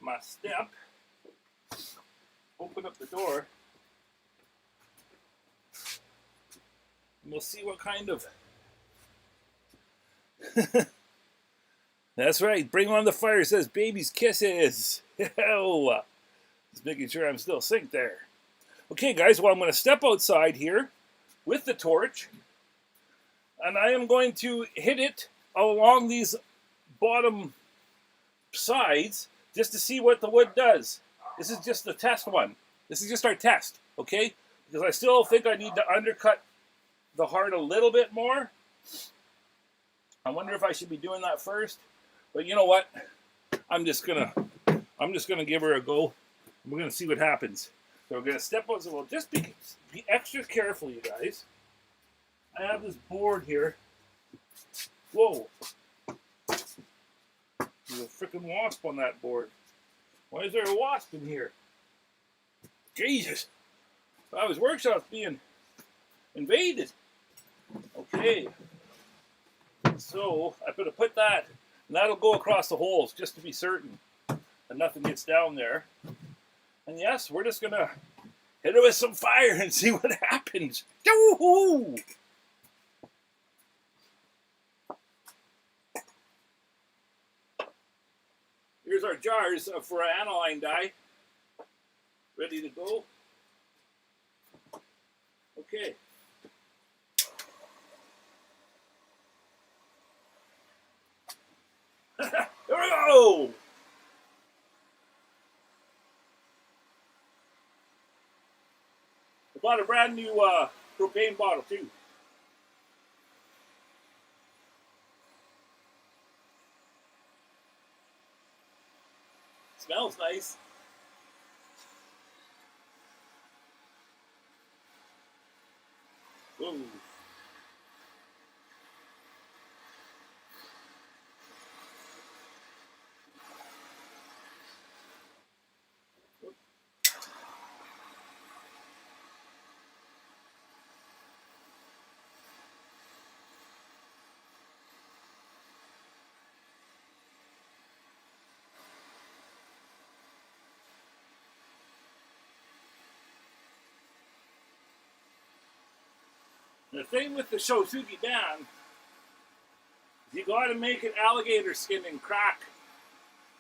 My step. Open up the door. And we'll see what kind of... That's right. Bring on the fire, says Baby's Kisses. Hell. Just making sure I'm still synced there. Okay, guys. Well, I'm going to step outside here with the torch. And I am going to hit it along these bottom sides just to see what the wood does. This is just the test one. This is just our test, okay? Because I still think I need to undercut the heart a little bit more. I wonder if I should be doing that first. But you know what? I'm just gonna give her a go. We're gonna see what happens. So we're gonna step out. So we'll just be extra careful, you guys. I have this board here. Whoa! There's a freaking wasp on that board. Why is there a wasp in here? Jesus! Wowwy'z Workshop's being invaded. Okay. So I'm gonna put that, and that'll go across the holes just to be certain that nothing gets down there. And yes, we're just gonna hit it with some fire and see what happens. Yoo-hoo! our jars for our aniline dye. Ready to go. Okay. Here we go! I bought a brand new propane bottle too. Smells nice. Whoa. The thing with the Shosugi band is you got to make it alligator skin and crack.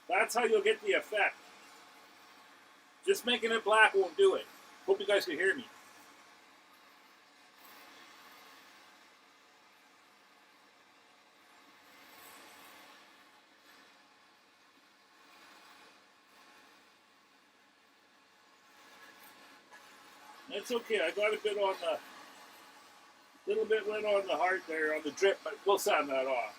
That's how you'll get the effect. Just making it black won't do it. Hope you guys can hear me. That's okay. I got a bit on the little bit went on the heart there on the drip, but we'll sand that off.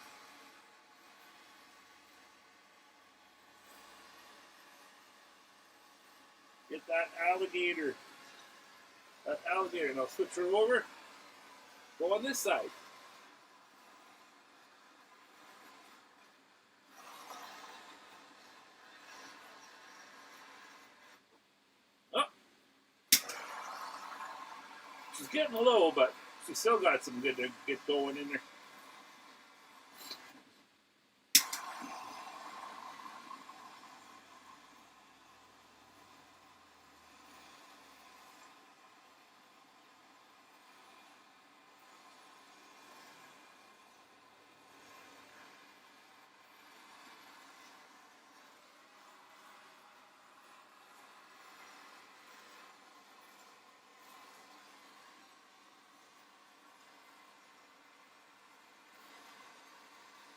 Get that alligator. That alligator. Now switch her over. Go on this side. Oh. She's getting low, but she still got some good to get going in there.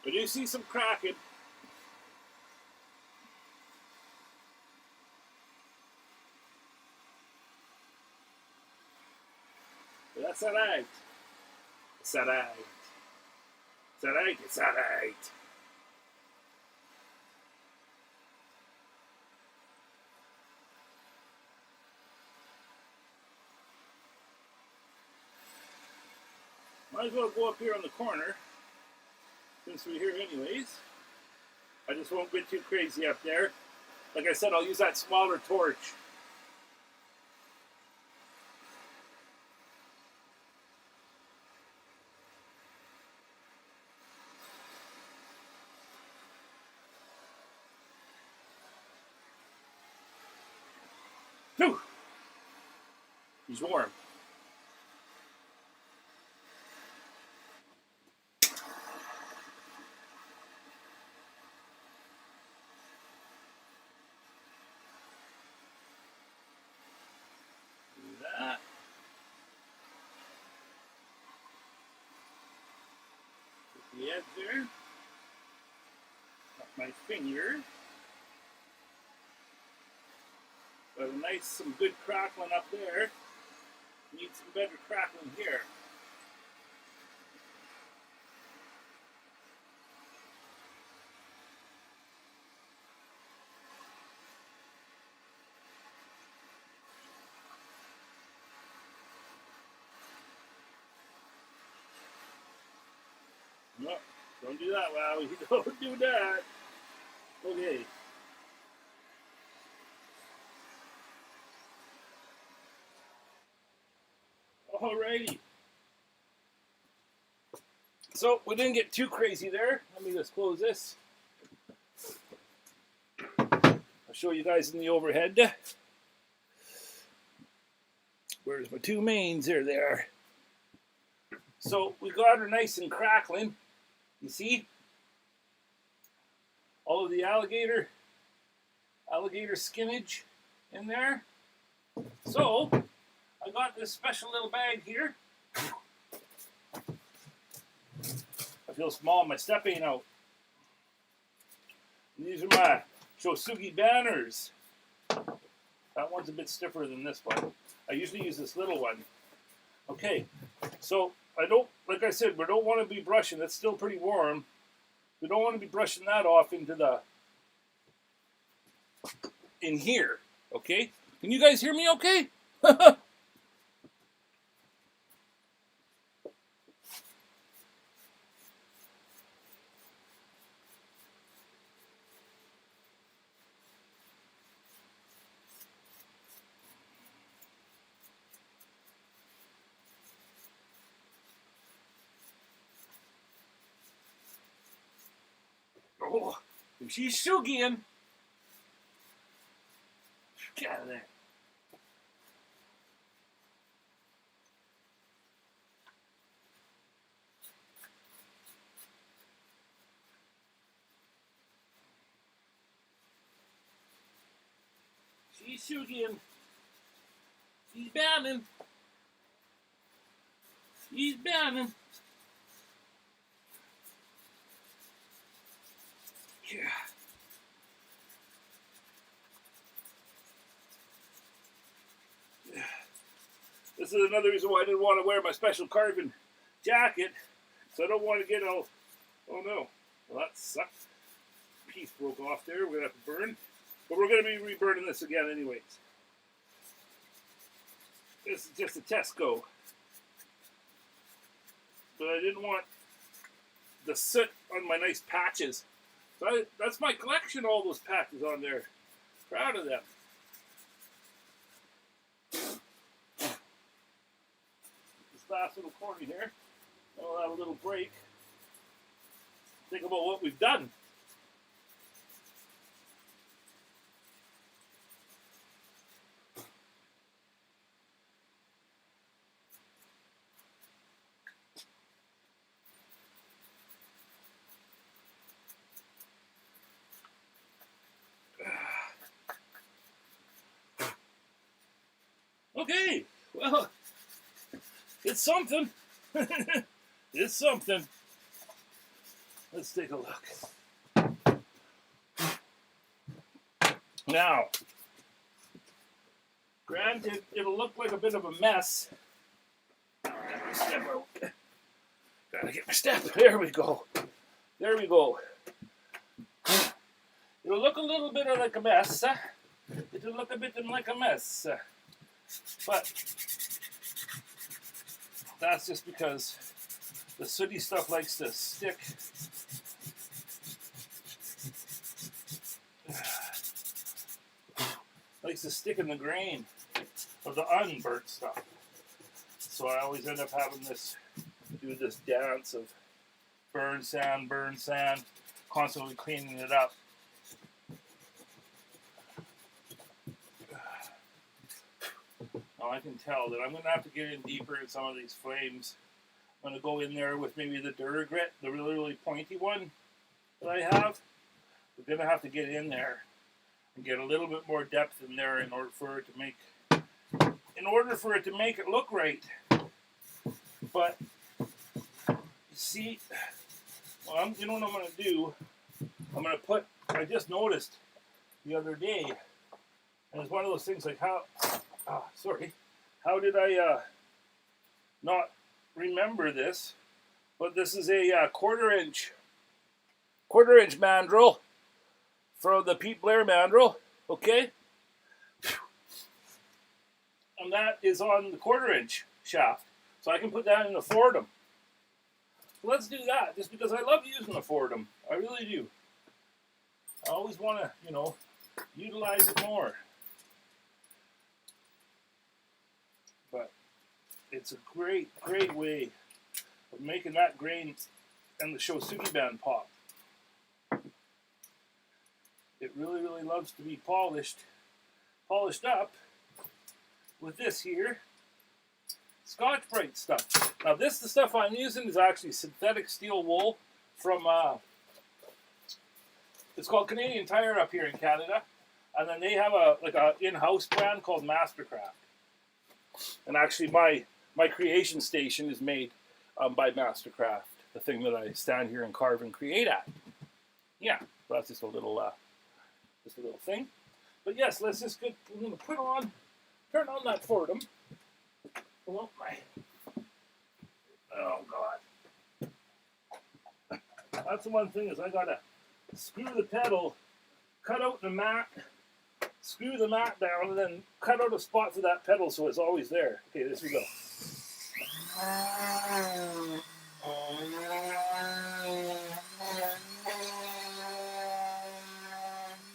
I do see some cracking. But that's alright. It's alright. It's alright. It's alright. Might as well go up here on the corner. Since we're here anyways. I just won't get too crazy up there. Like I said, I'll use that smaller torch. Whew. He's warm. The edge there. Got my finger. Got a nice, some good crackling up there. Need some better crackling here. No, don't do that, Wowie. Don't do that. Okay. Alrighty. So we didn't get too crazy there. Let me just close this. I'll show you guys in the overhead. Where's my two mains? There they are. So we got her nice and crackling. You see? All of the alligator alligator skinage in there. So I got this special little bag here. I feel small, my step ain't out. And these are my Shosugi banners. That one's a bit stiffer than this one. I usually use this little one. Okay, so I don't, like I said, we don't want to be brushing. It's still pretty warm. We don't want to be brushing that off into the, in here, okay? Can you guys hear me okay? Oh, she's shugiing. Get out of there. She's shugiing. She's banning. She's banning. Yeah. This is another reason why I didn't want to wear my special carbon jacket. So I don't want to get all, oh no, well that sucks. Piece broke off there, we're going to have to burn. But we're going to be reburning this again anyways. This is just a test go. But I didn't want the soot on my nice patches. So that's my collection, all those patches on there. Proud of them. This last little corner here, I'll have a little break. Think about what we've done. Okay, well, it's something. It's something. Let's take a look. Now, granted, it'll look like a bit of a mess. Gotta get my step out. Gotta get my step. There we go. There we go. It'll look a little bit like a mess. It'll look a bit like a mess. But that's just because the sooty stuff likes to stick. Likes to stick in the grain of the unburnt stuff. So I always end up having this, do this dance of burn sand, constantly cleaning it up. Now I can tell that I'm going to have to get in deeper in some of these flames. I'm going to go in there with maybe the Durr grit, the really, really pointy one that I have. We're going to have to get in there and get a little bit more depth in there in order for it to make, it look right. But you see, well, you know what I'm going to do? I'm going to put, I just noticed the other day, and it's one of those things like how did I not remember this? But this is a quarter inch mandrel from the Pete Blair mandrel, okay? And that is on the quarter inch shaft. So I can put that in the Fordham. So let's do that, just because I love using the Fordham. I really do. I always want to, utilize it more. But it's a great, great way of making that grain and the Shosugi band pop. It really, really loves to be polished up with this here Scotch-Brite stuff. Now the stuff I'm using is actually synthetic steel wool from, it's called Canadian Tire up here in Canada. And then they have a in-house brand called Mastercraft. And actually, my creation station is made by Mastercraft, the thing that I stand here and carve and create at. Yeah, so that's just a little thing. But yes, let's just get. I'm gonna turn on that Fordham. Oh God. That's the one thing is I gotta screw the pedal, cut out the mat, screw the mat down, and then cut out a spot for that pedal so it's always there. Okay, this we go.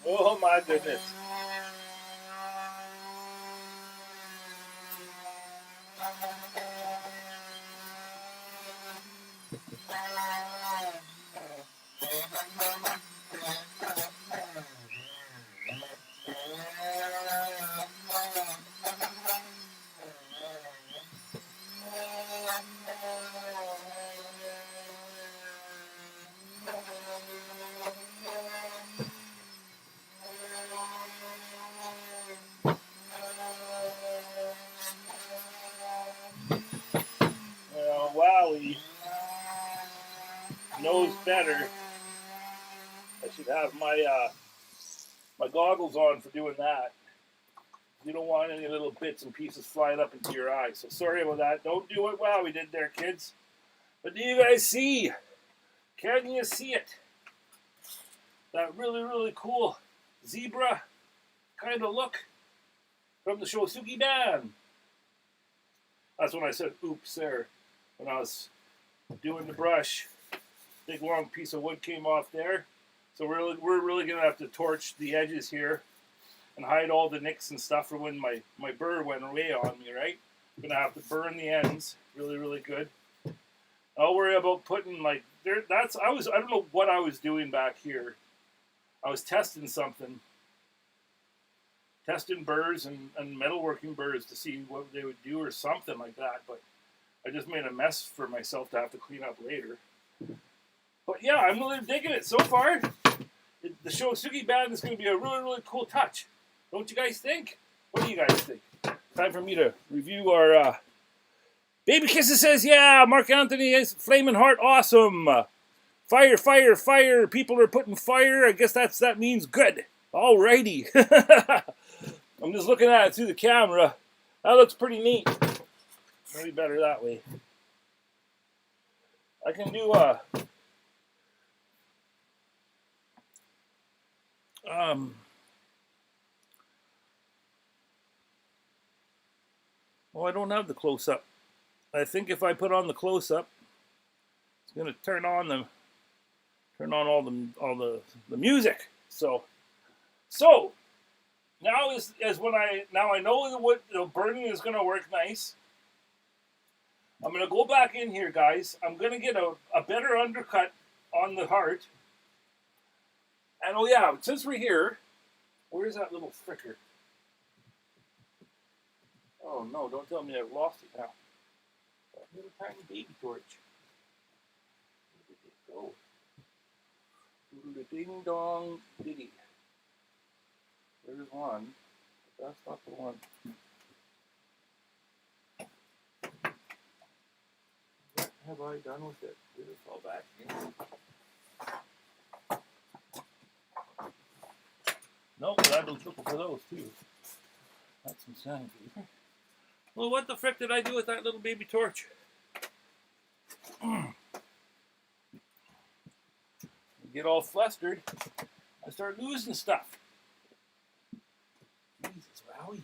Oh my goodness. Well, Wowwy knows better. I should have my my goggles on for doing that. You don't want any little bits and pieces flying up into your eyes. So sorry about that. Don't do what Wowwy did there, kids. But do you guys see? Can you see it? That really, really cool zebra kind of look from the Shosugi band. That's when I said oops there. When I was doing the brush, big long piece of wood came off there. So we're really gonna have to torch the edges here and hide all the nicks and stuff for when my burr went away on me, right? I'm gonna have to burn the ends really, really good. I'll worry about putting like there. I don't know what I was doing back here. I was testing something, testing burrs and metalworking burrs to see what they would do or something like that. But I just made a mess for myself to have to clean up later. But yeah, I'm really digging it so far. The Shosugi band is going to be a really, really cool touch. Don't you guys think? What do you guys think? Time for me to review our Baby Kisses says, yeah, Mark Anthony is Flamin' Heart, awesome. Fire, fire, fire. People are putting fire. I guess that means good. Alrighty. I'm just looking at it through the camera. That looks pretty neat. Maybe better that way. I can do well, I don't have the close-up. I think if I put on the close-up, it's gonna turn on all the music. So now is when I know the burning is gonna work nice. I'm gonna go back in here, guys. I'm gonna get a better undercut on the heart. And oh yeah, since we're here, where's that little fricker? Oh no, don't tell me I've lost it now. That little tiny baby torch. Where did it go? Ding dong diddy. There's one, but that's not the one. What have I done with it? Did it fall back in? No, but I've been looking for those too. That's some sandpaper. Well, what the frick did I do with that little baby torch? Get all flustered. I start losing stuff. Jesus, Wowie.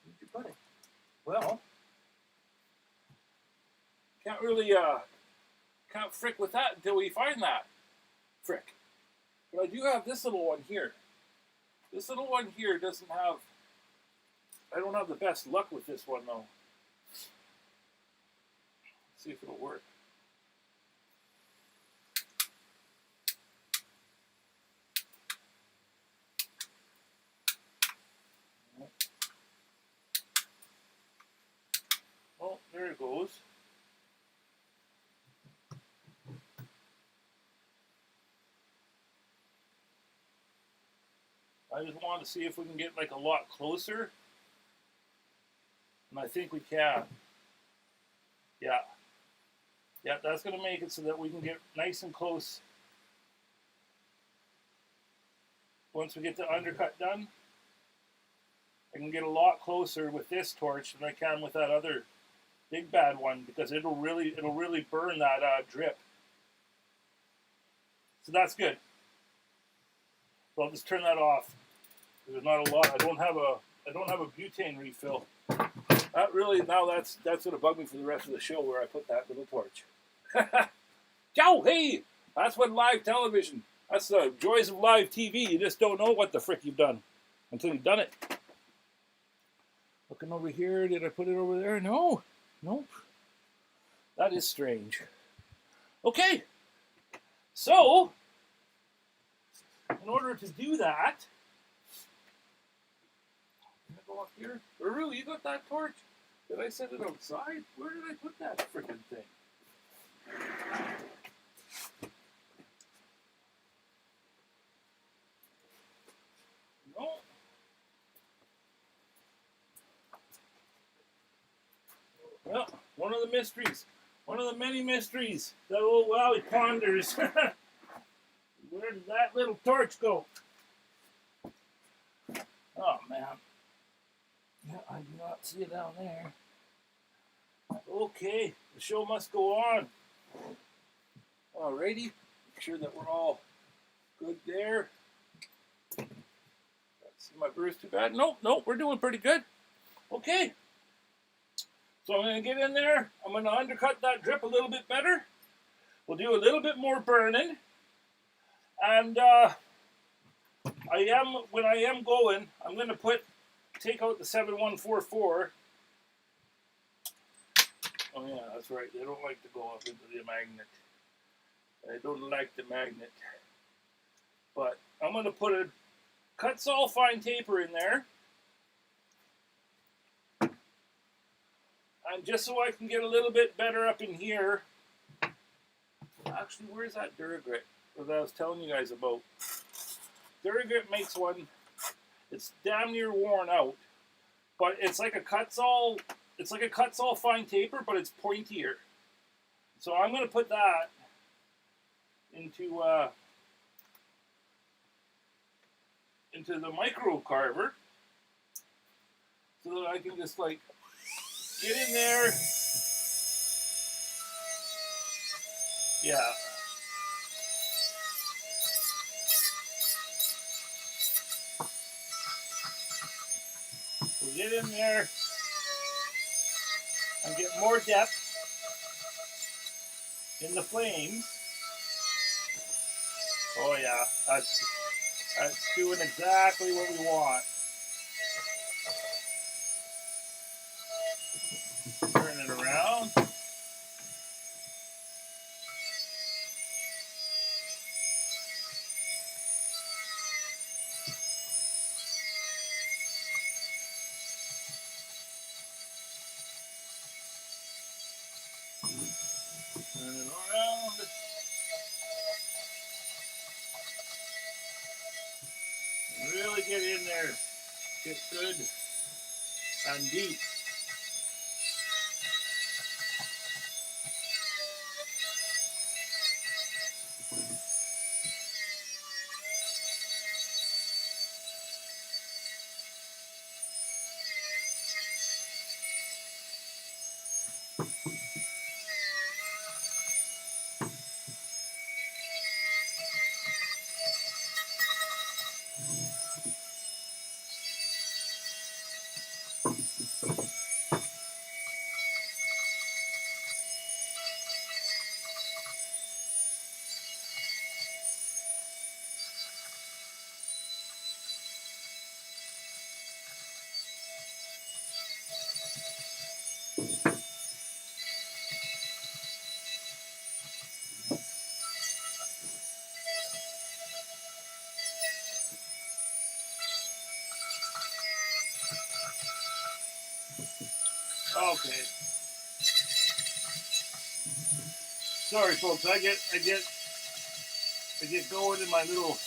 Where'd you put it? Well, can't really, can't frick with that until we find that frick. But I do have this little one here. This little one here doesn't have, I don't have the best luck with this one though. Let's see if it'll work. Oh, there it goes. I just want to see if we can get like a lot closer. And I think we can. Yeah. Yeah, that's going to make it so that we can get nice and close. Once we get the undercut done, I can get a lot closer with this torch than I can with that other big bad one, because it'll really burn that drip. So that's good. So I'll just turn that off. There's not a lot. I don't have a butane refill. That really, now that's gonna bug me for the rest of the show where I put that little torch. Joe, hey, that's what live television. That's the joys of live TV. You just don't know what the frick you've done until you've done it. Looking over here, did I put it over there? No, nope. That is strange. Okay, so in order to do that, can I go up here? Ruru, you got that torch? Did I set it outside? Where did I put that frickin' thing? No. Well, one of the mysteries. One of the many mysteries that old Wowie ponders. Where did that little torch go? Oh, man. Yeah, I do not see it down there. Okay, the show must go on. Alrighty, make sure that we're all good there. Let's see my bruise too bad. Nope, we're doing pretty good. Okay. So I'm going to get in there. I'm going to undercut that drip a little bit better. We'll do a little bit more burning. And when I am going, I'm going to take out the 7144. Oh yeah, that's right. They don't like to go up into the magnet. They don't like the magnet. But I'm going to put a Kutzall fine taper in there. And just so I can get a little bit better up in here. Actually, where's that Duragrit that I was telling you guys about? Duragrit makes one. It's damn near worn out, but it's like a Kutzall. It's like a Kutzall fine taper, but it's pointier. So I'm going to put that into the micro carver, so that I can just like get in there. Yeah. We'll get in there and get more depth in the flames. Oh yeah, that's doing exactly what we want. Turn it around. Turn it around. Really get in there. Get good and deep. Okay. Sorry, folks. I get going in my little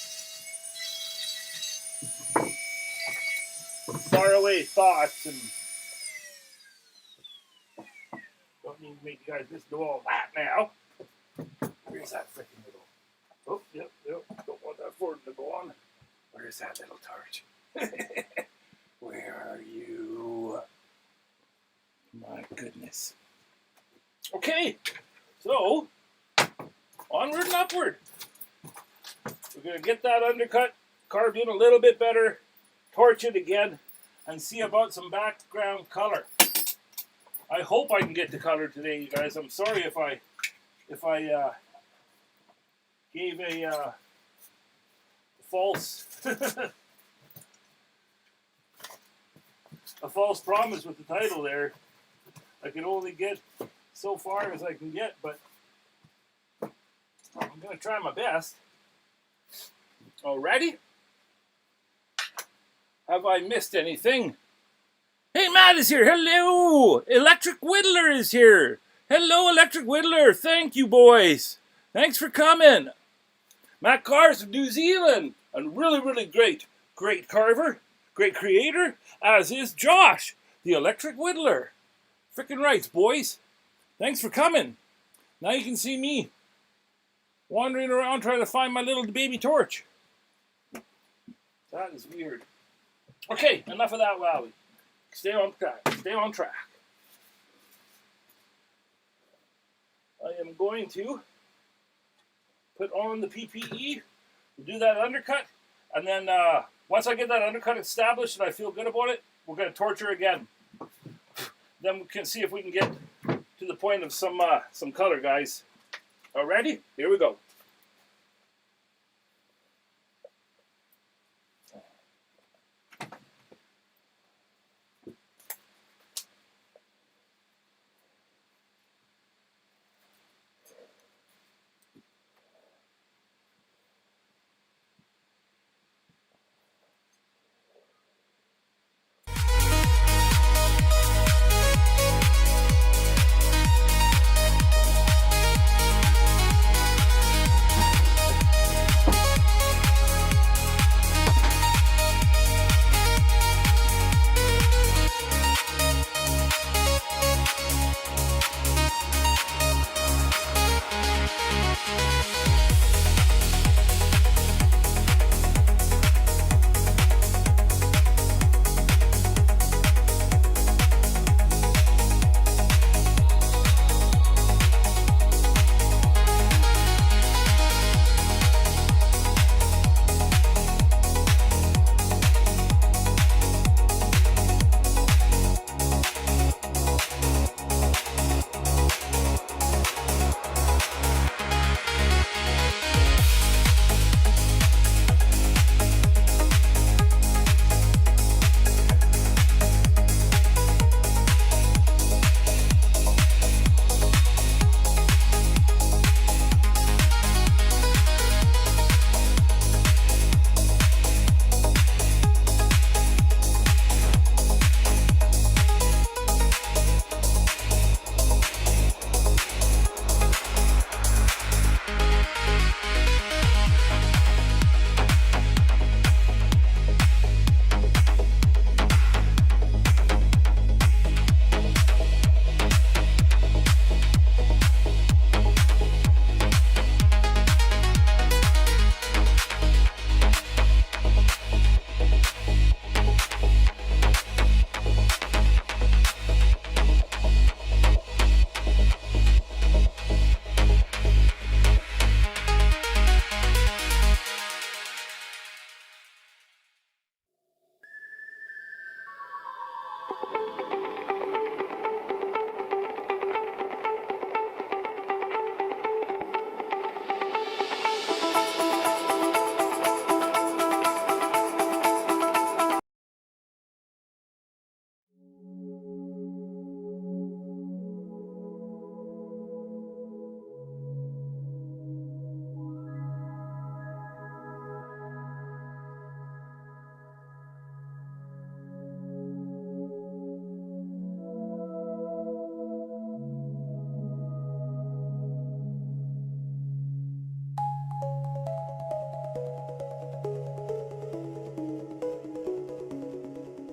faraway thoughts and don't need to make you guys listen to all that now. Where's that freaking little? Oh, yep. Don't want that Ford to go on. Where's that little torch? Where are you? My goodness. Okay, so onward and upward. We're going to get that undercut carved in a little bit better, torch it again, and see about some background color. I hope I can get the color today, you guys. I'm sorry if I gave a false a false promise with the title there. I can only get so far as I can get, but I'm going to try my best. Alrighty? Have I missed anything? Hey, Matt is here. Hello! Electric Whittler is here. Hello, Electric Whittler. Thank you, boys. Thanks for coming. Matt Carr's from New Zealand. And really great carver. Great creator. As is Josh, the Electric Whittler. Frickin' rights, boys. Thanks for coming. Now you can see me wandering around trying to find my little baby torch. That is weird. Okay, enough of that, Wowie. Stay on track. Stay on track. I am going to put on the PPE, do that undercut, and then once I get that undercut established and I feel good about it, we're going to torture again. Then we can see if we can get to the point of some color, guys. Alrighty? Here we go.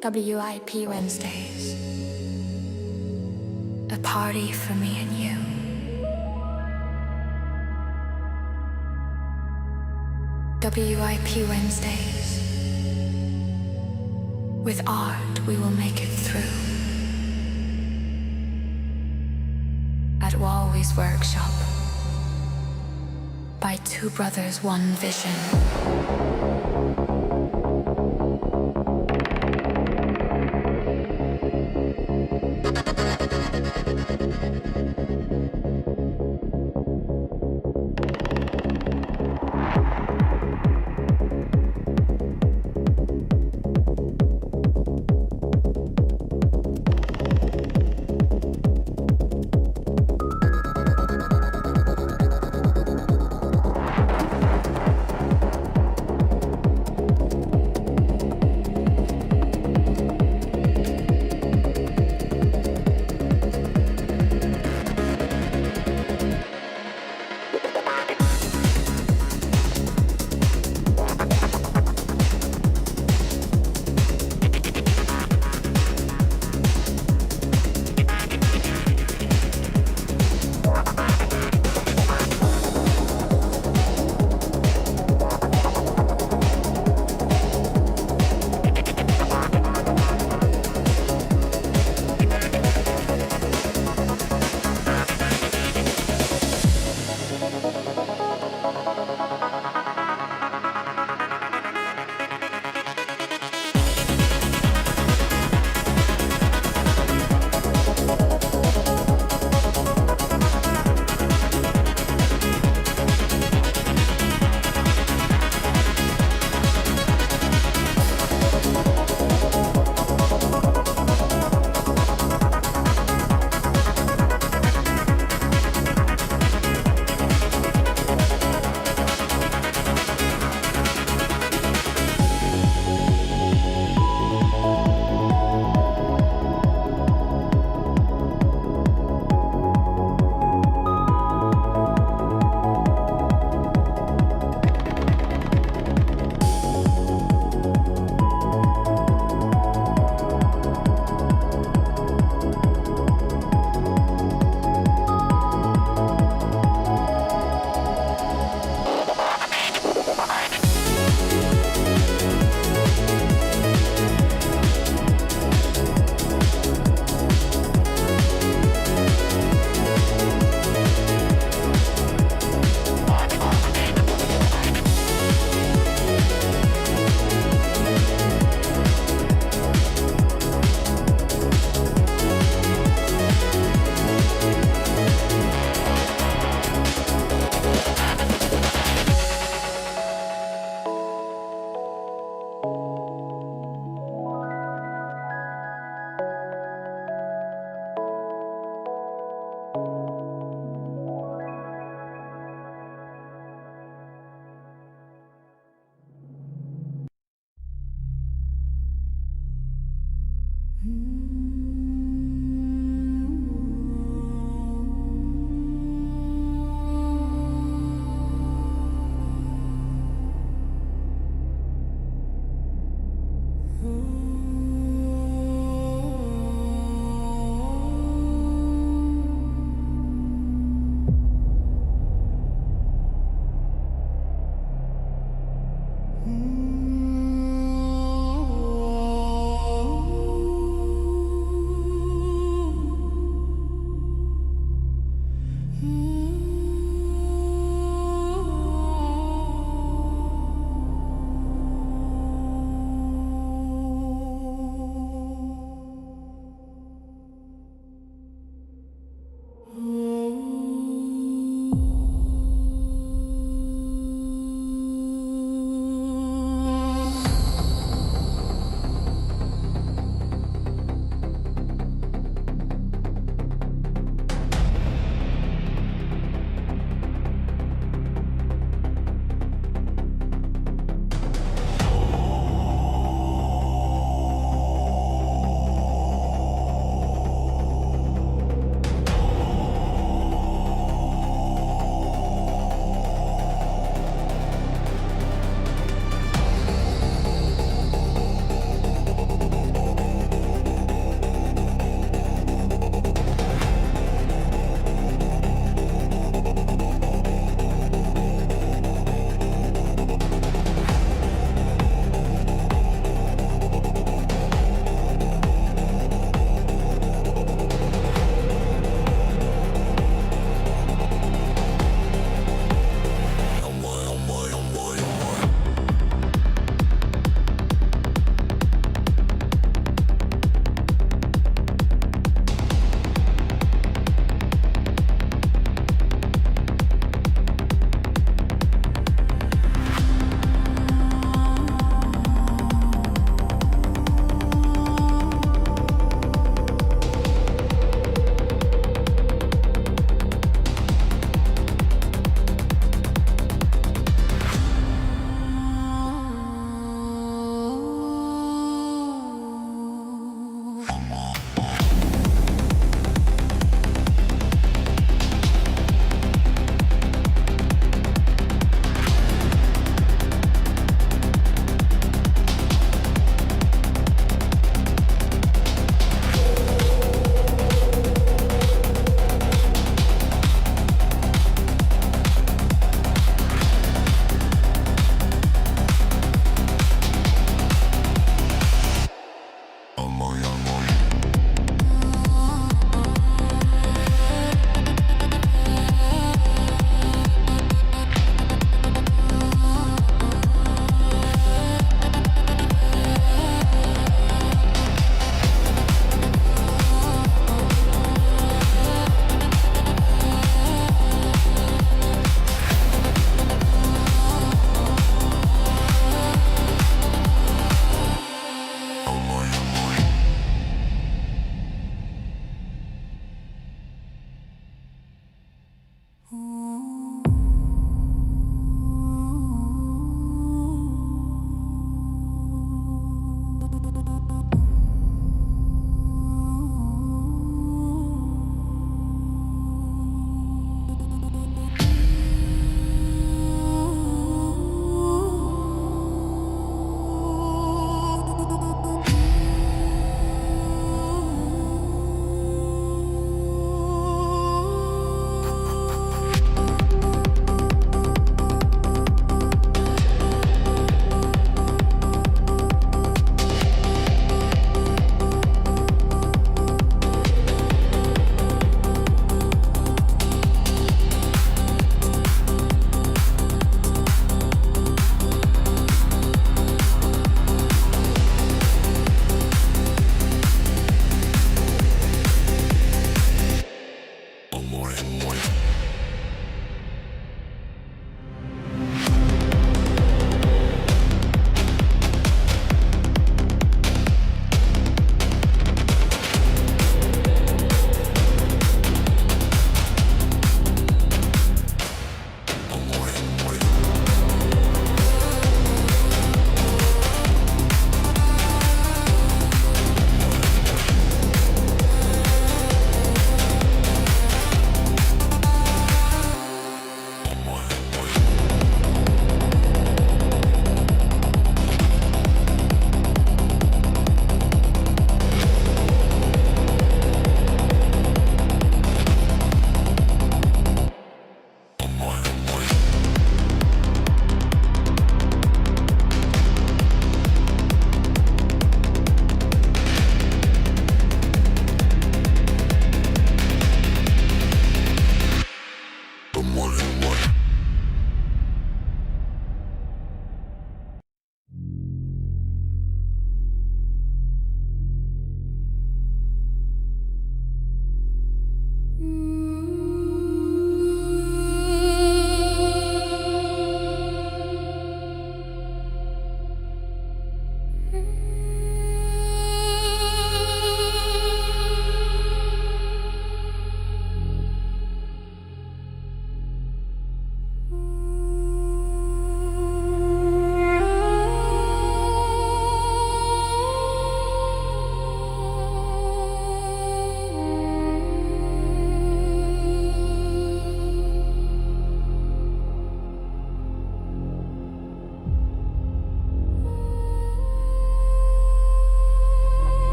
WIP Wednesdays. A party for me and you. WIP Wednesdays. With art we will make it through. At Wowwy'z Workshop. By two brothers, one vision.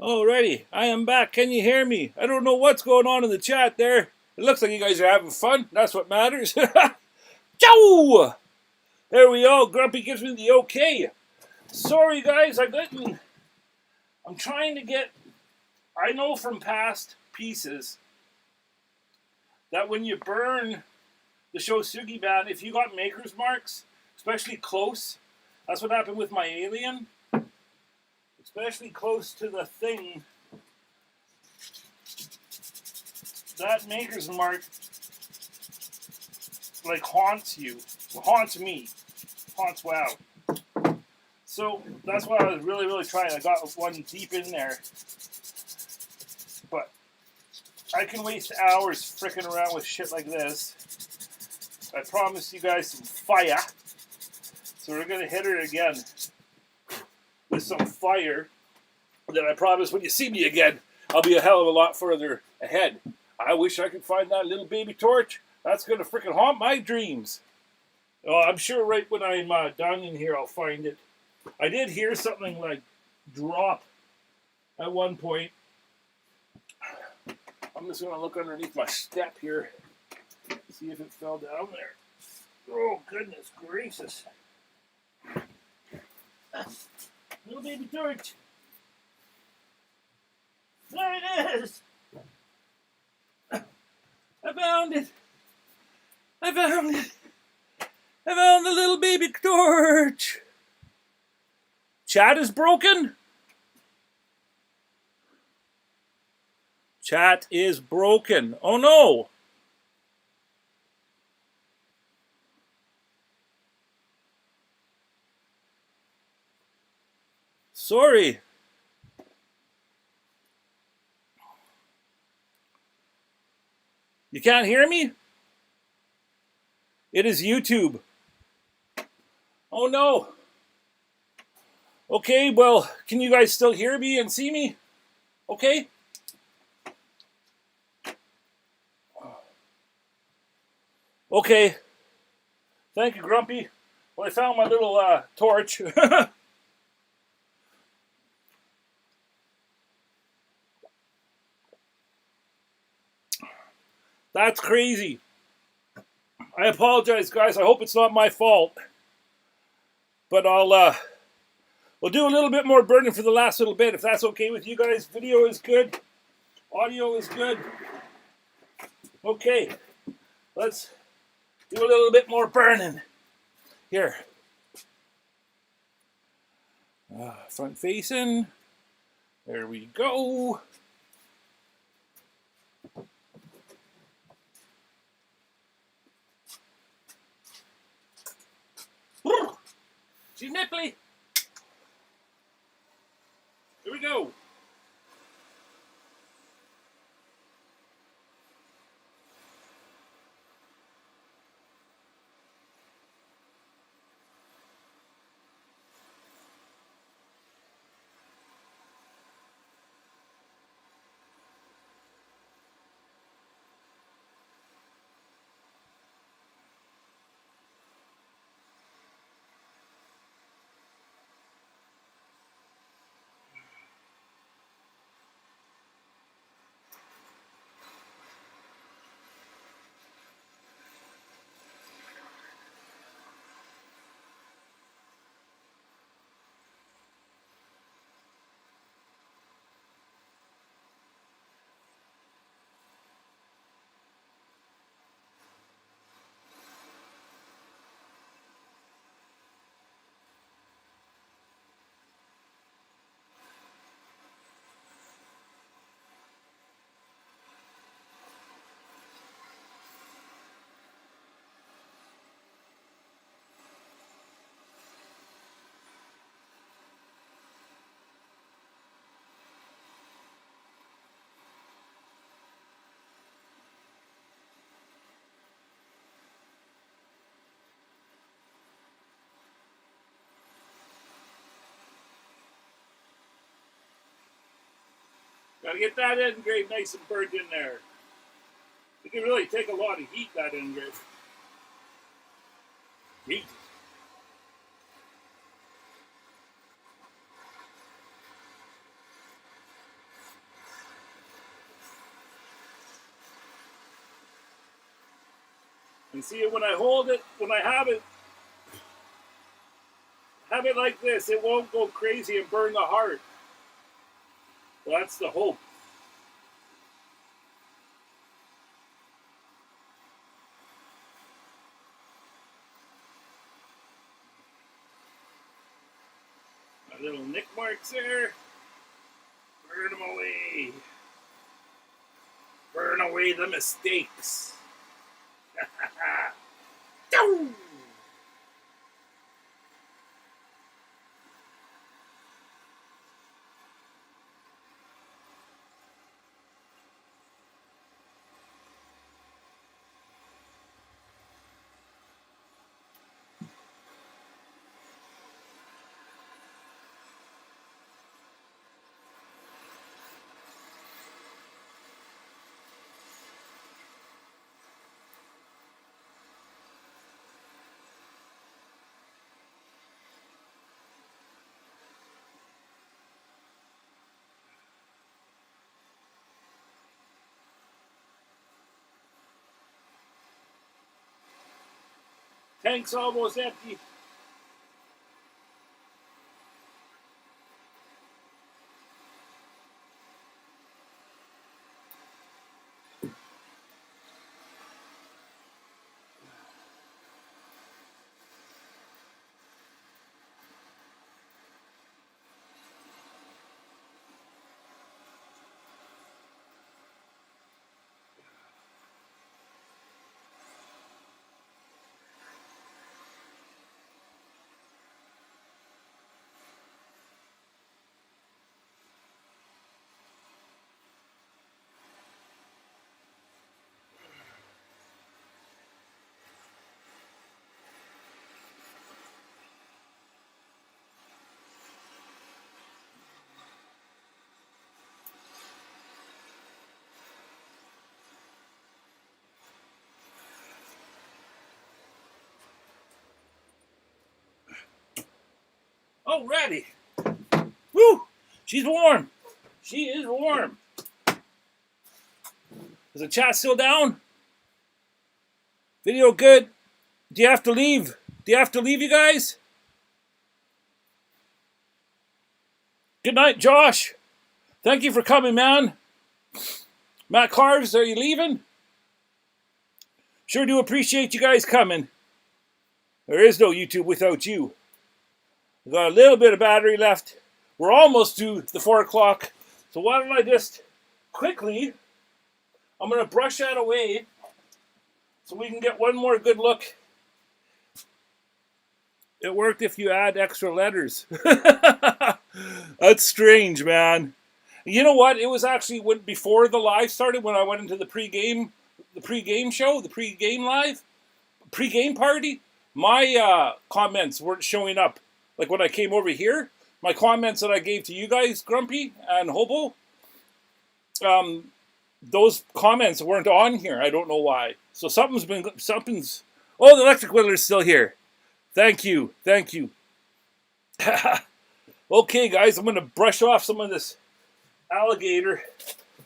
Alrighty, I am back. Can you hear me? I don't know what's going on in the chat there. It looks like you guys are having fun. That's what matters. Ciao! There we go. Grumpy gives me the okay. Sorry, guys. I'm trying to get... I know from past pieces that when you burn the Shosugi band, if you got maker's marks, especially close, that's what happened with my alien. Especially close to the thing, that maker's mark like haunts you, haunts me, haunts WoW. So that's why I was really trying. I got one deep in there, but I can waste hours fricking around with shit like this. I promised you guys some fire, so we're gonna hit her again with some fire. Then I promise when you see me again, I'll be a hell of a lot further ahead. I wish I could find that little baby torch. That's going to freaking haunt my dreams. Oh, I'm sure right when I'm done in here, I'll find it. I did hear something like drop at one point. I'm just going to look underneath my step here, see if it fell down there. Oh, goodness gracious. Little baby torch. There it is. I found it. I found it. I found the little baby torch. Chat is broken. Chat is broken. Oh no. Sorry. You can't hear me? It is YouTube. Oh no. Okay, well, can you guys still hear me and see me? Okay? Okay. Thank you, Grumpy. Well, I found my little torch. That's crazy. I apologize, guys. I hope it's not my fault. But we'll do a little bit more burning for the last little bit, if that's okay with you guys. Video is good. Audio is good. Okay. Let's do a little bit more burning. Here. Front facing. There we go. She's nipply. Here we go. Gotta get that engrave nice and burnt in there. It can really take a lot of heat, that engrave. Heat. And see, when I hold it, when I have it like this, it won't go crazy and burn the heart. Well, that's the hope. My little nick marks there. Burn them away. Burn away the mistakes. Tank's almost empty. Alrighty. Woo! She's warm. She is warm. Is the chat still down? Video good? Do you have to leave? Do you have to leave, you guys? Good night, Josh. Thank you for coming, man. Matt Carves, are you leaving? Sure do appreciate you guys coming. There is no YouTube without you. We've got a little bit of battery left. We're almost to the 4 o'clock. So why don't I just quickly, I'm going to brush that away so we can get one more good look. It worked if you add extra letters. That's strange, man. You know what? It was actually before the live started, when I went into the pregame show, the pregame live, pregame party. My comments weren't showing up. Like when I came over here, my comments that I gave to you guys, Grumpy and Hobo, those comments weren't on here. I don't know why. So something's. Oh, the electric whittler's still here. Thank you. Okay, guys, I'm gonna brush off some of this alligator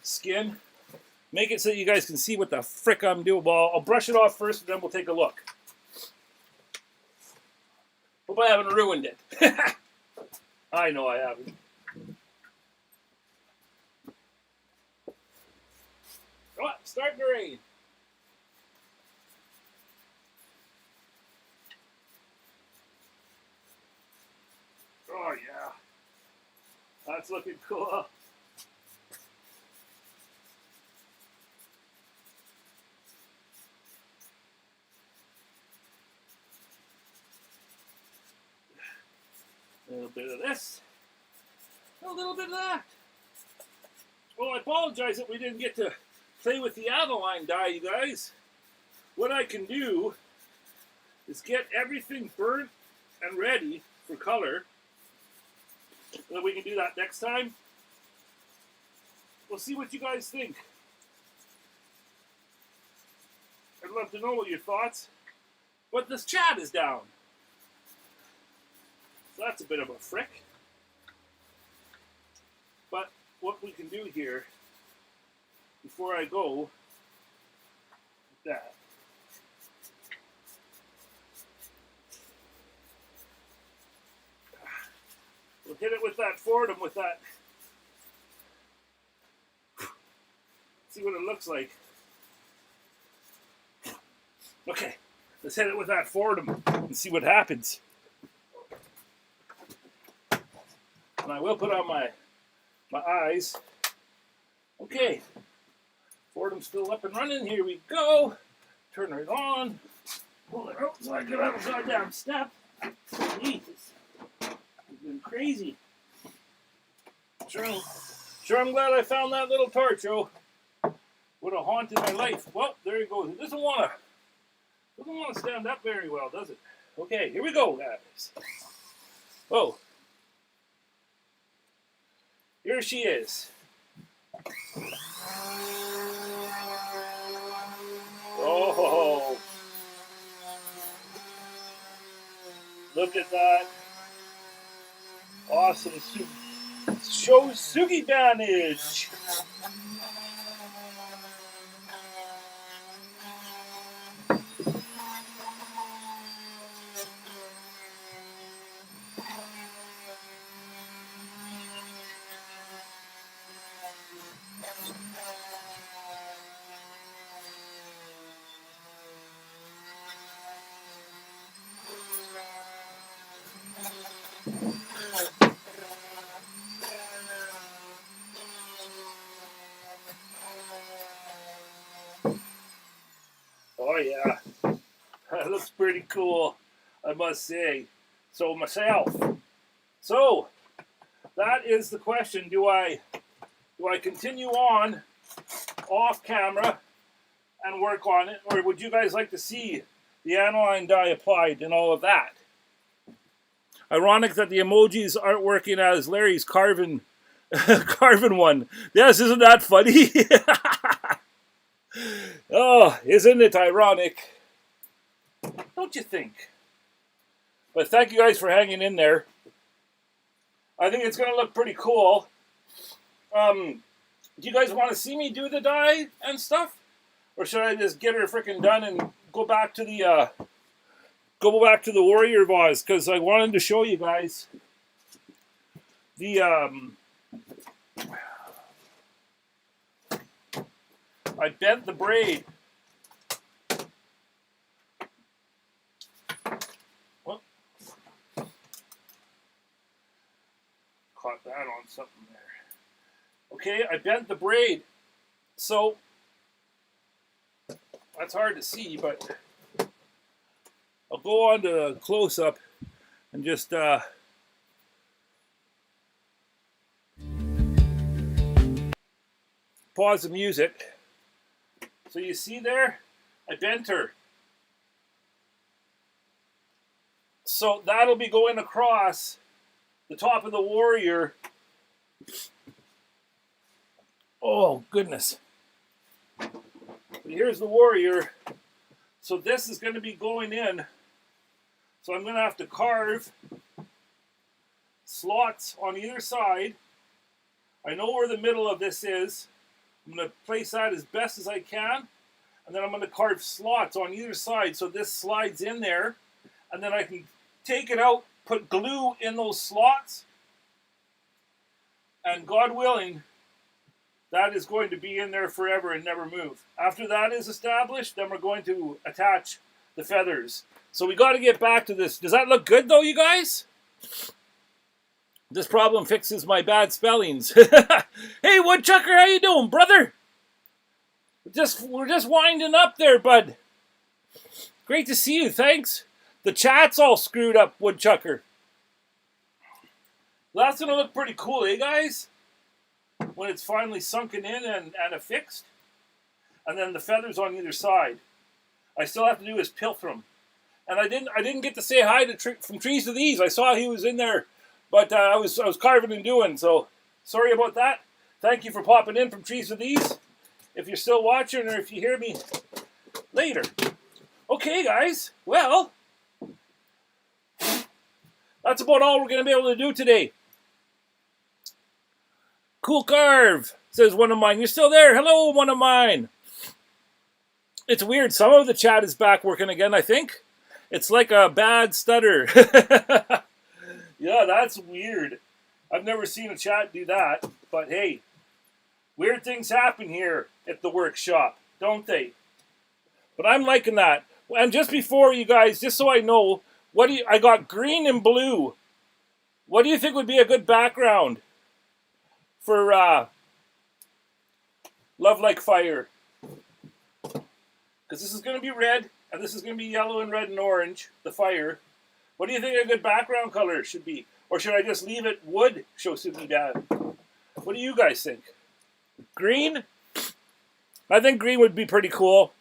skin. Make it so you guys can see what the frick I'm doing. Well, I'll brush it off first, and then we'll take a look. Hope I haven't ruined it. I know I haven't. Oh, starting to rain. Oh, yeah. That's looking cool. A little bit of this, a little bit of that. Well, I apologize that we didn't get to play with the Avaline die, you guys. What I can do is get everything burnt and ready for color. And then we can do that next time. We'll see what you guys think. I'd love to know what your thoughts. But this chat is down. So that's a bit of a frick. But what we can do here, before I go, with that, Let's hit it with that Fordham, with that. See what it looks like. Okay, let's hit it with that Fordham and see what happens. And I will put on my eyes. Okay, Fordham's still up and running. Here we go. Turn it on. Pull it out so I get out of the goddamn step. Jesus, it's been crazy. Sure, I'm glad I found that little torch, oh. Would have haunted my life. Well, there he goes. It doesn't want to stand up very well, does it? Okay, here we go, guys. Oh, here she is. Oh, look at that. Awesome. Shows Sugi damage. Oh yeah, that looks pretty cool, I must say. So myself. So that is the question. Do I continue on off camera and work on it, or would you guys like to see the aniline dye applied and all of that? Ironic that the emojis aren't working as Larry's carving one. Yes, isn't that funny? Oh, isn't it ironic? Don't you think? But thank you guys for hanging in there. I think it's going to look pretty cool. Do you guys want to see me do the dye and stuff? Or should I just get her freaking done and go back to the warrior vase? Because I wanted to show you guys the I bent the braid. Whoop. Caught that on something there. Okay, I bent the braid. So, that's hard to see, but I'll go on to close-up and just pause the music. So you see there, I bent her. So that'll be going across the top of the warrior. Oh, goodness. But here's the warrior. So this is going to be going in. So I'm going to have to carve slots on either side. I know where the middle of this is. I'm going to place that as best as I can. And then I'm going to carve slots on either side so this slides in there. And then I can take it out, put glue in those slots. And God willing, that is going to be in there forever and never move. After that is established, then we're going to attach the feathers. So we got to get back to this. Does that look good though, you guys? This problem fixes my bad spellings. Hey, Woodchucker, how you doing, brother? We're just winding up there, bud. Great to see you, thanks. The chat's all screwed up, Woodchucker. That's going to look pretty cool, eh, guys? When it's finally sunken in and affixed. And then the feathers on either side. I still have to do is pilth them. And I didn't get to say hi to From Trees to These. I saw he was in there. But I was carving and doing, so sorry about that. Thank you for popping in From Trees to These. If you're still watching or if you hear me later. Okay, guys. Well, that's about all we're going to be able to do today. Cool carve, says one of mine. You're still there? Hello, one of mine. It's weird. Some of the chat is back working again, I think. It's like a bad stutter. Yeah, that's weird. I've never seen a chat do that, but hey, weird things happen here at the workshop, don't they? But I'm liking that. And just before you guys, just so I know, I got green and blue. What do you think would be a good background for Love Like Fire? Because this is going to be red, and this is going to be yellow and red and orange, the fire. What do you think a good background color should be? Or should I just leave it wood, show me dad? What do you guys think? Green? I think green would be pretty cool.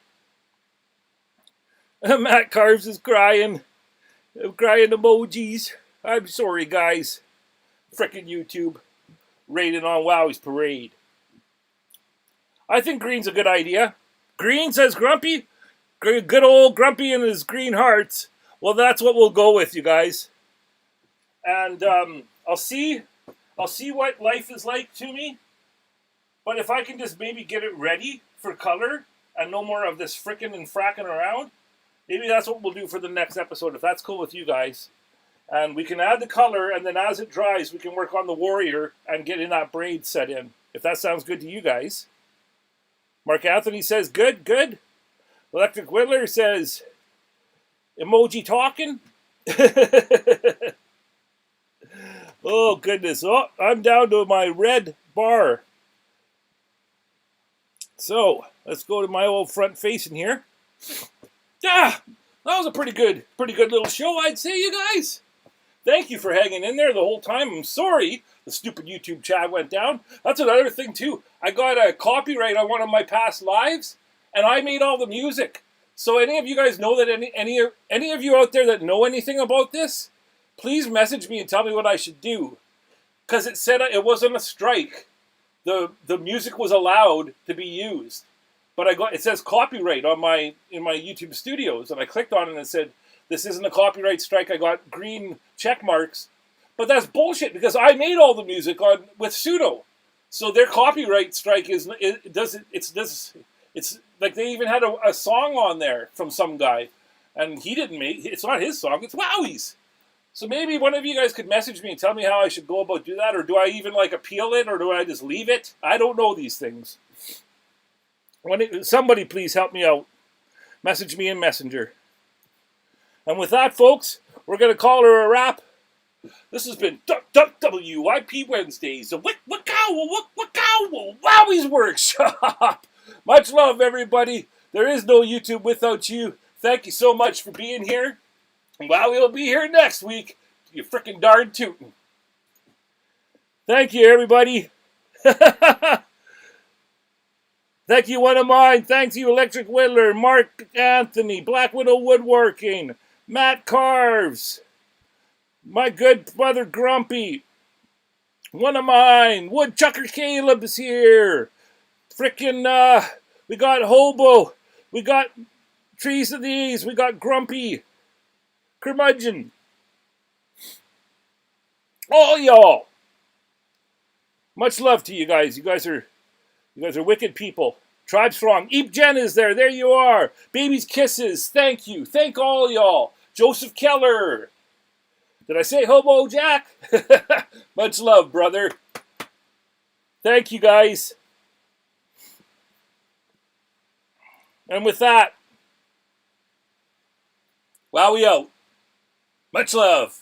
Matt Carves is crying. Crying emojis. I'm sorry, guys. Frickin' YouTube. Rated on Wowwy'z Parade. I think green's a good idea. Green, says Grumpy. Good old Grumpy and his green hearts. Well, that's what we'll go with, you guys. And I'll see what life is like to me. But if I can just maybe get it ready for color and no more of this frickin' and fracking around, maybe that's what we'll do for the next episode, if that's cool with you guys. And we can add the color, and then as it dries, we can work on the warrior and get in that braid set in, if that sounds good to you guys. Mark Anthony says, good, good. Electric Whittler says, emoji talking. Oh, goodness. Oh, I'm down to my red bar. So, let's go to my old front facing here. Yeah, that was a pretty good little show, I'd say, you guys. Thank you for hanging in there the whole time. I'm sorry the stupid YouTube chat went down. That's another thing, too. I got a copyright on one of my past lives, and I made all the music. So any of you guys know that any of you out there that know anything about this, please message me and tell me what I should do. Because it said it wasn't a strike. The music was allowed to be used. But it says copyright in my YouTube studios, and I clicked on it and it said, this isn't a copyright strike. I got green check marks. But that's bullshit because I made all the music with Pseudo. So their copyright strike it's like they even had a song on there from some guy. And he didn't make it's not his song, it's Wowwy'z. So maybe one of you guys could message me and tell me how I should go about do that, or do I even appeal it, or do I just leave it? I don't know these things. Somebody please help me out. Message me in Messenger. And with that, folks, we're going to call her a wrap. This has been WIP Wednesdays, the Wowwy'z Workshop. Much love, everybody. There is no YouTube without you. Thank you so much for being here. And Wowie will be here next week. You frickin' darn tootin'. Thank you, everybody. Thank you, One of Mine. Thanks you, Electric Whittler, Mark Anthony, Black Widow Woodworking, Matt Carves, my good brother Grumpy, One of Mine, Woodchucker Caleb is here. Frickin', we got Hobo, we got Trees of These, we got Grumpy, Curmudgeon. All y'all. Much love to you guys. You guys are wicked people. Tribe Strong. Eep Jen is there. There you are. Baby's Kisses. Thank you. Thank all y'all. Joseph Keller. Did I say Hobo Jack? Much love, brother. Thank you, guys. And with that, Wowie out. Much love.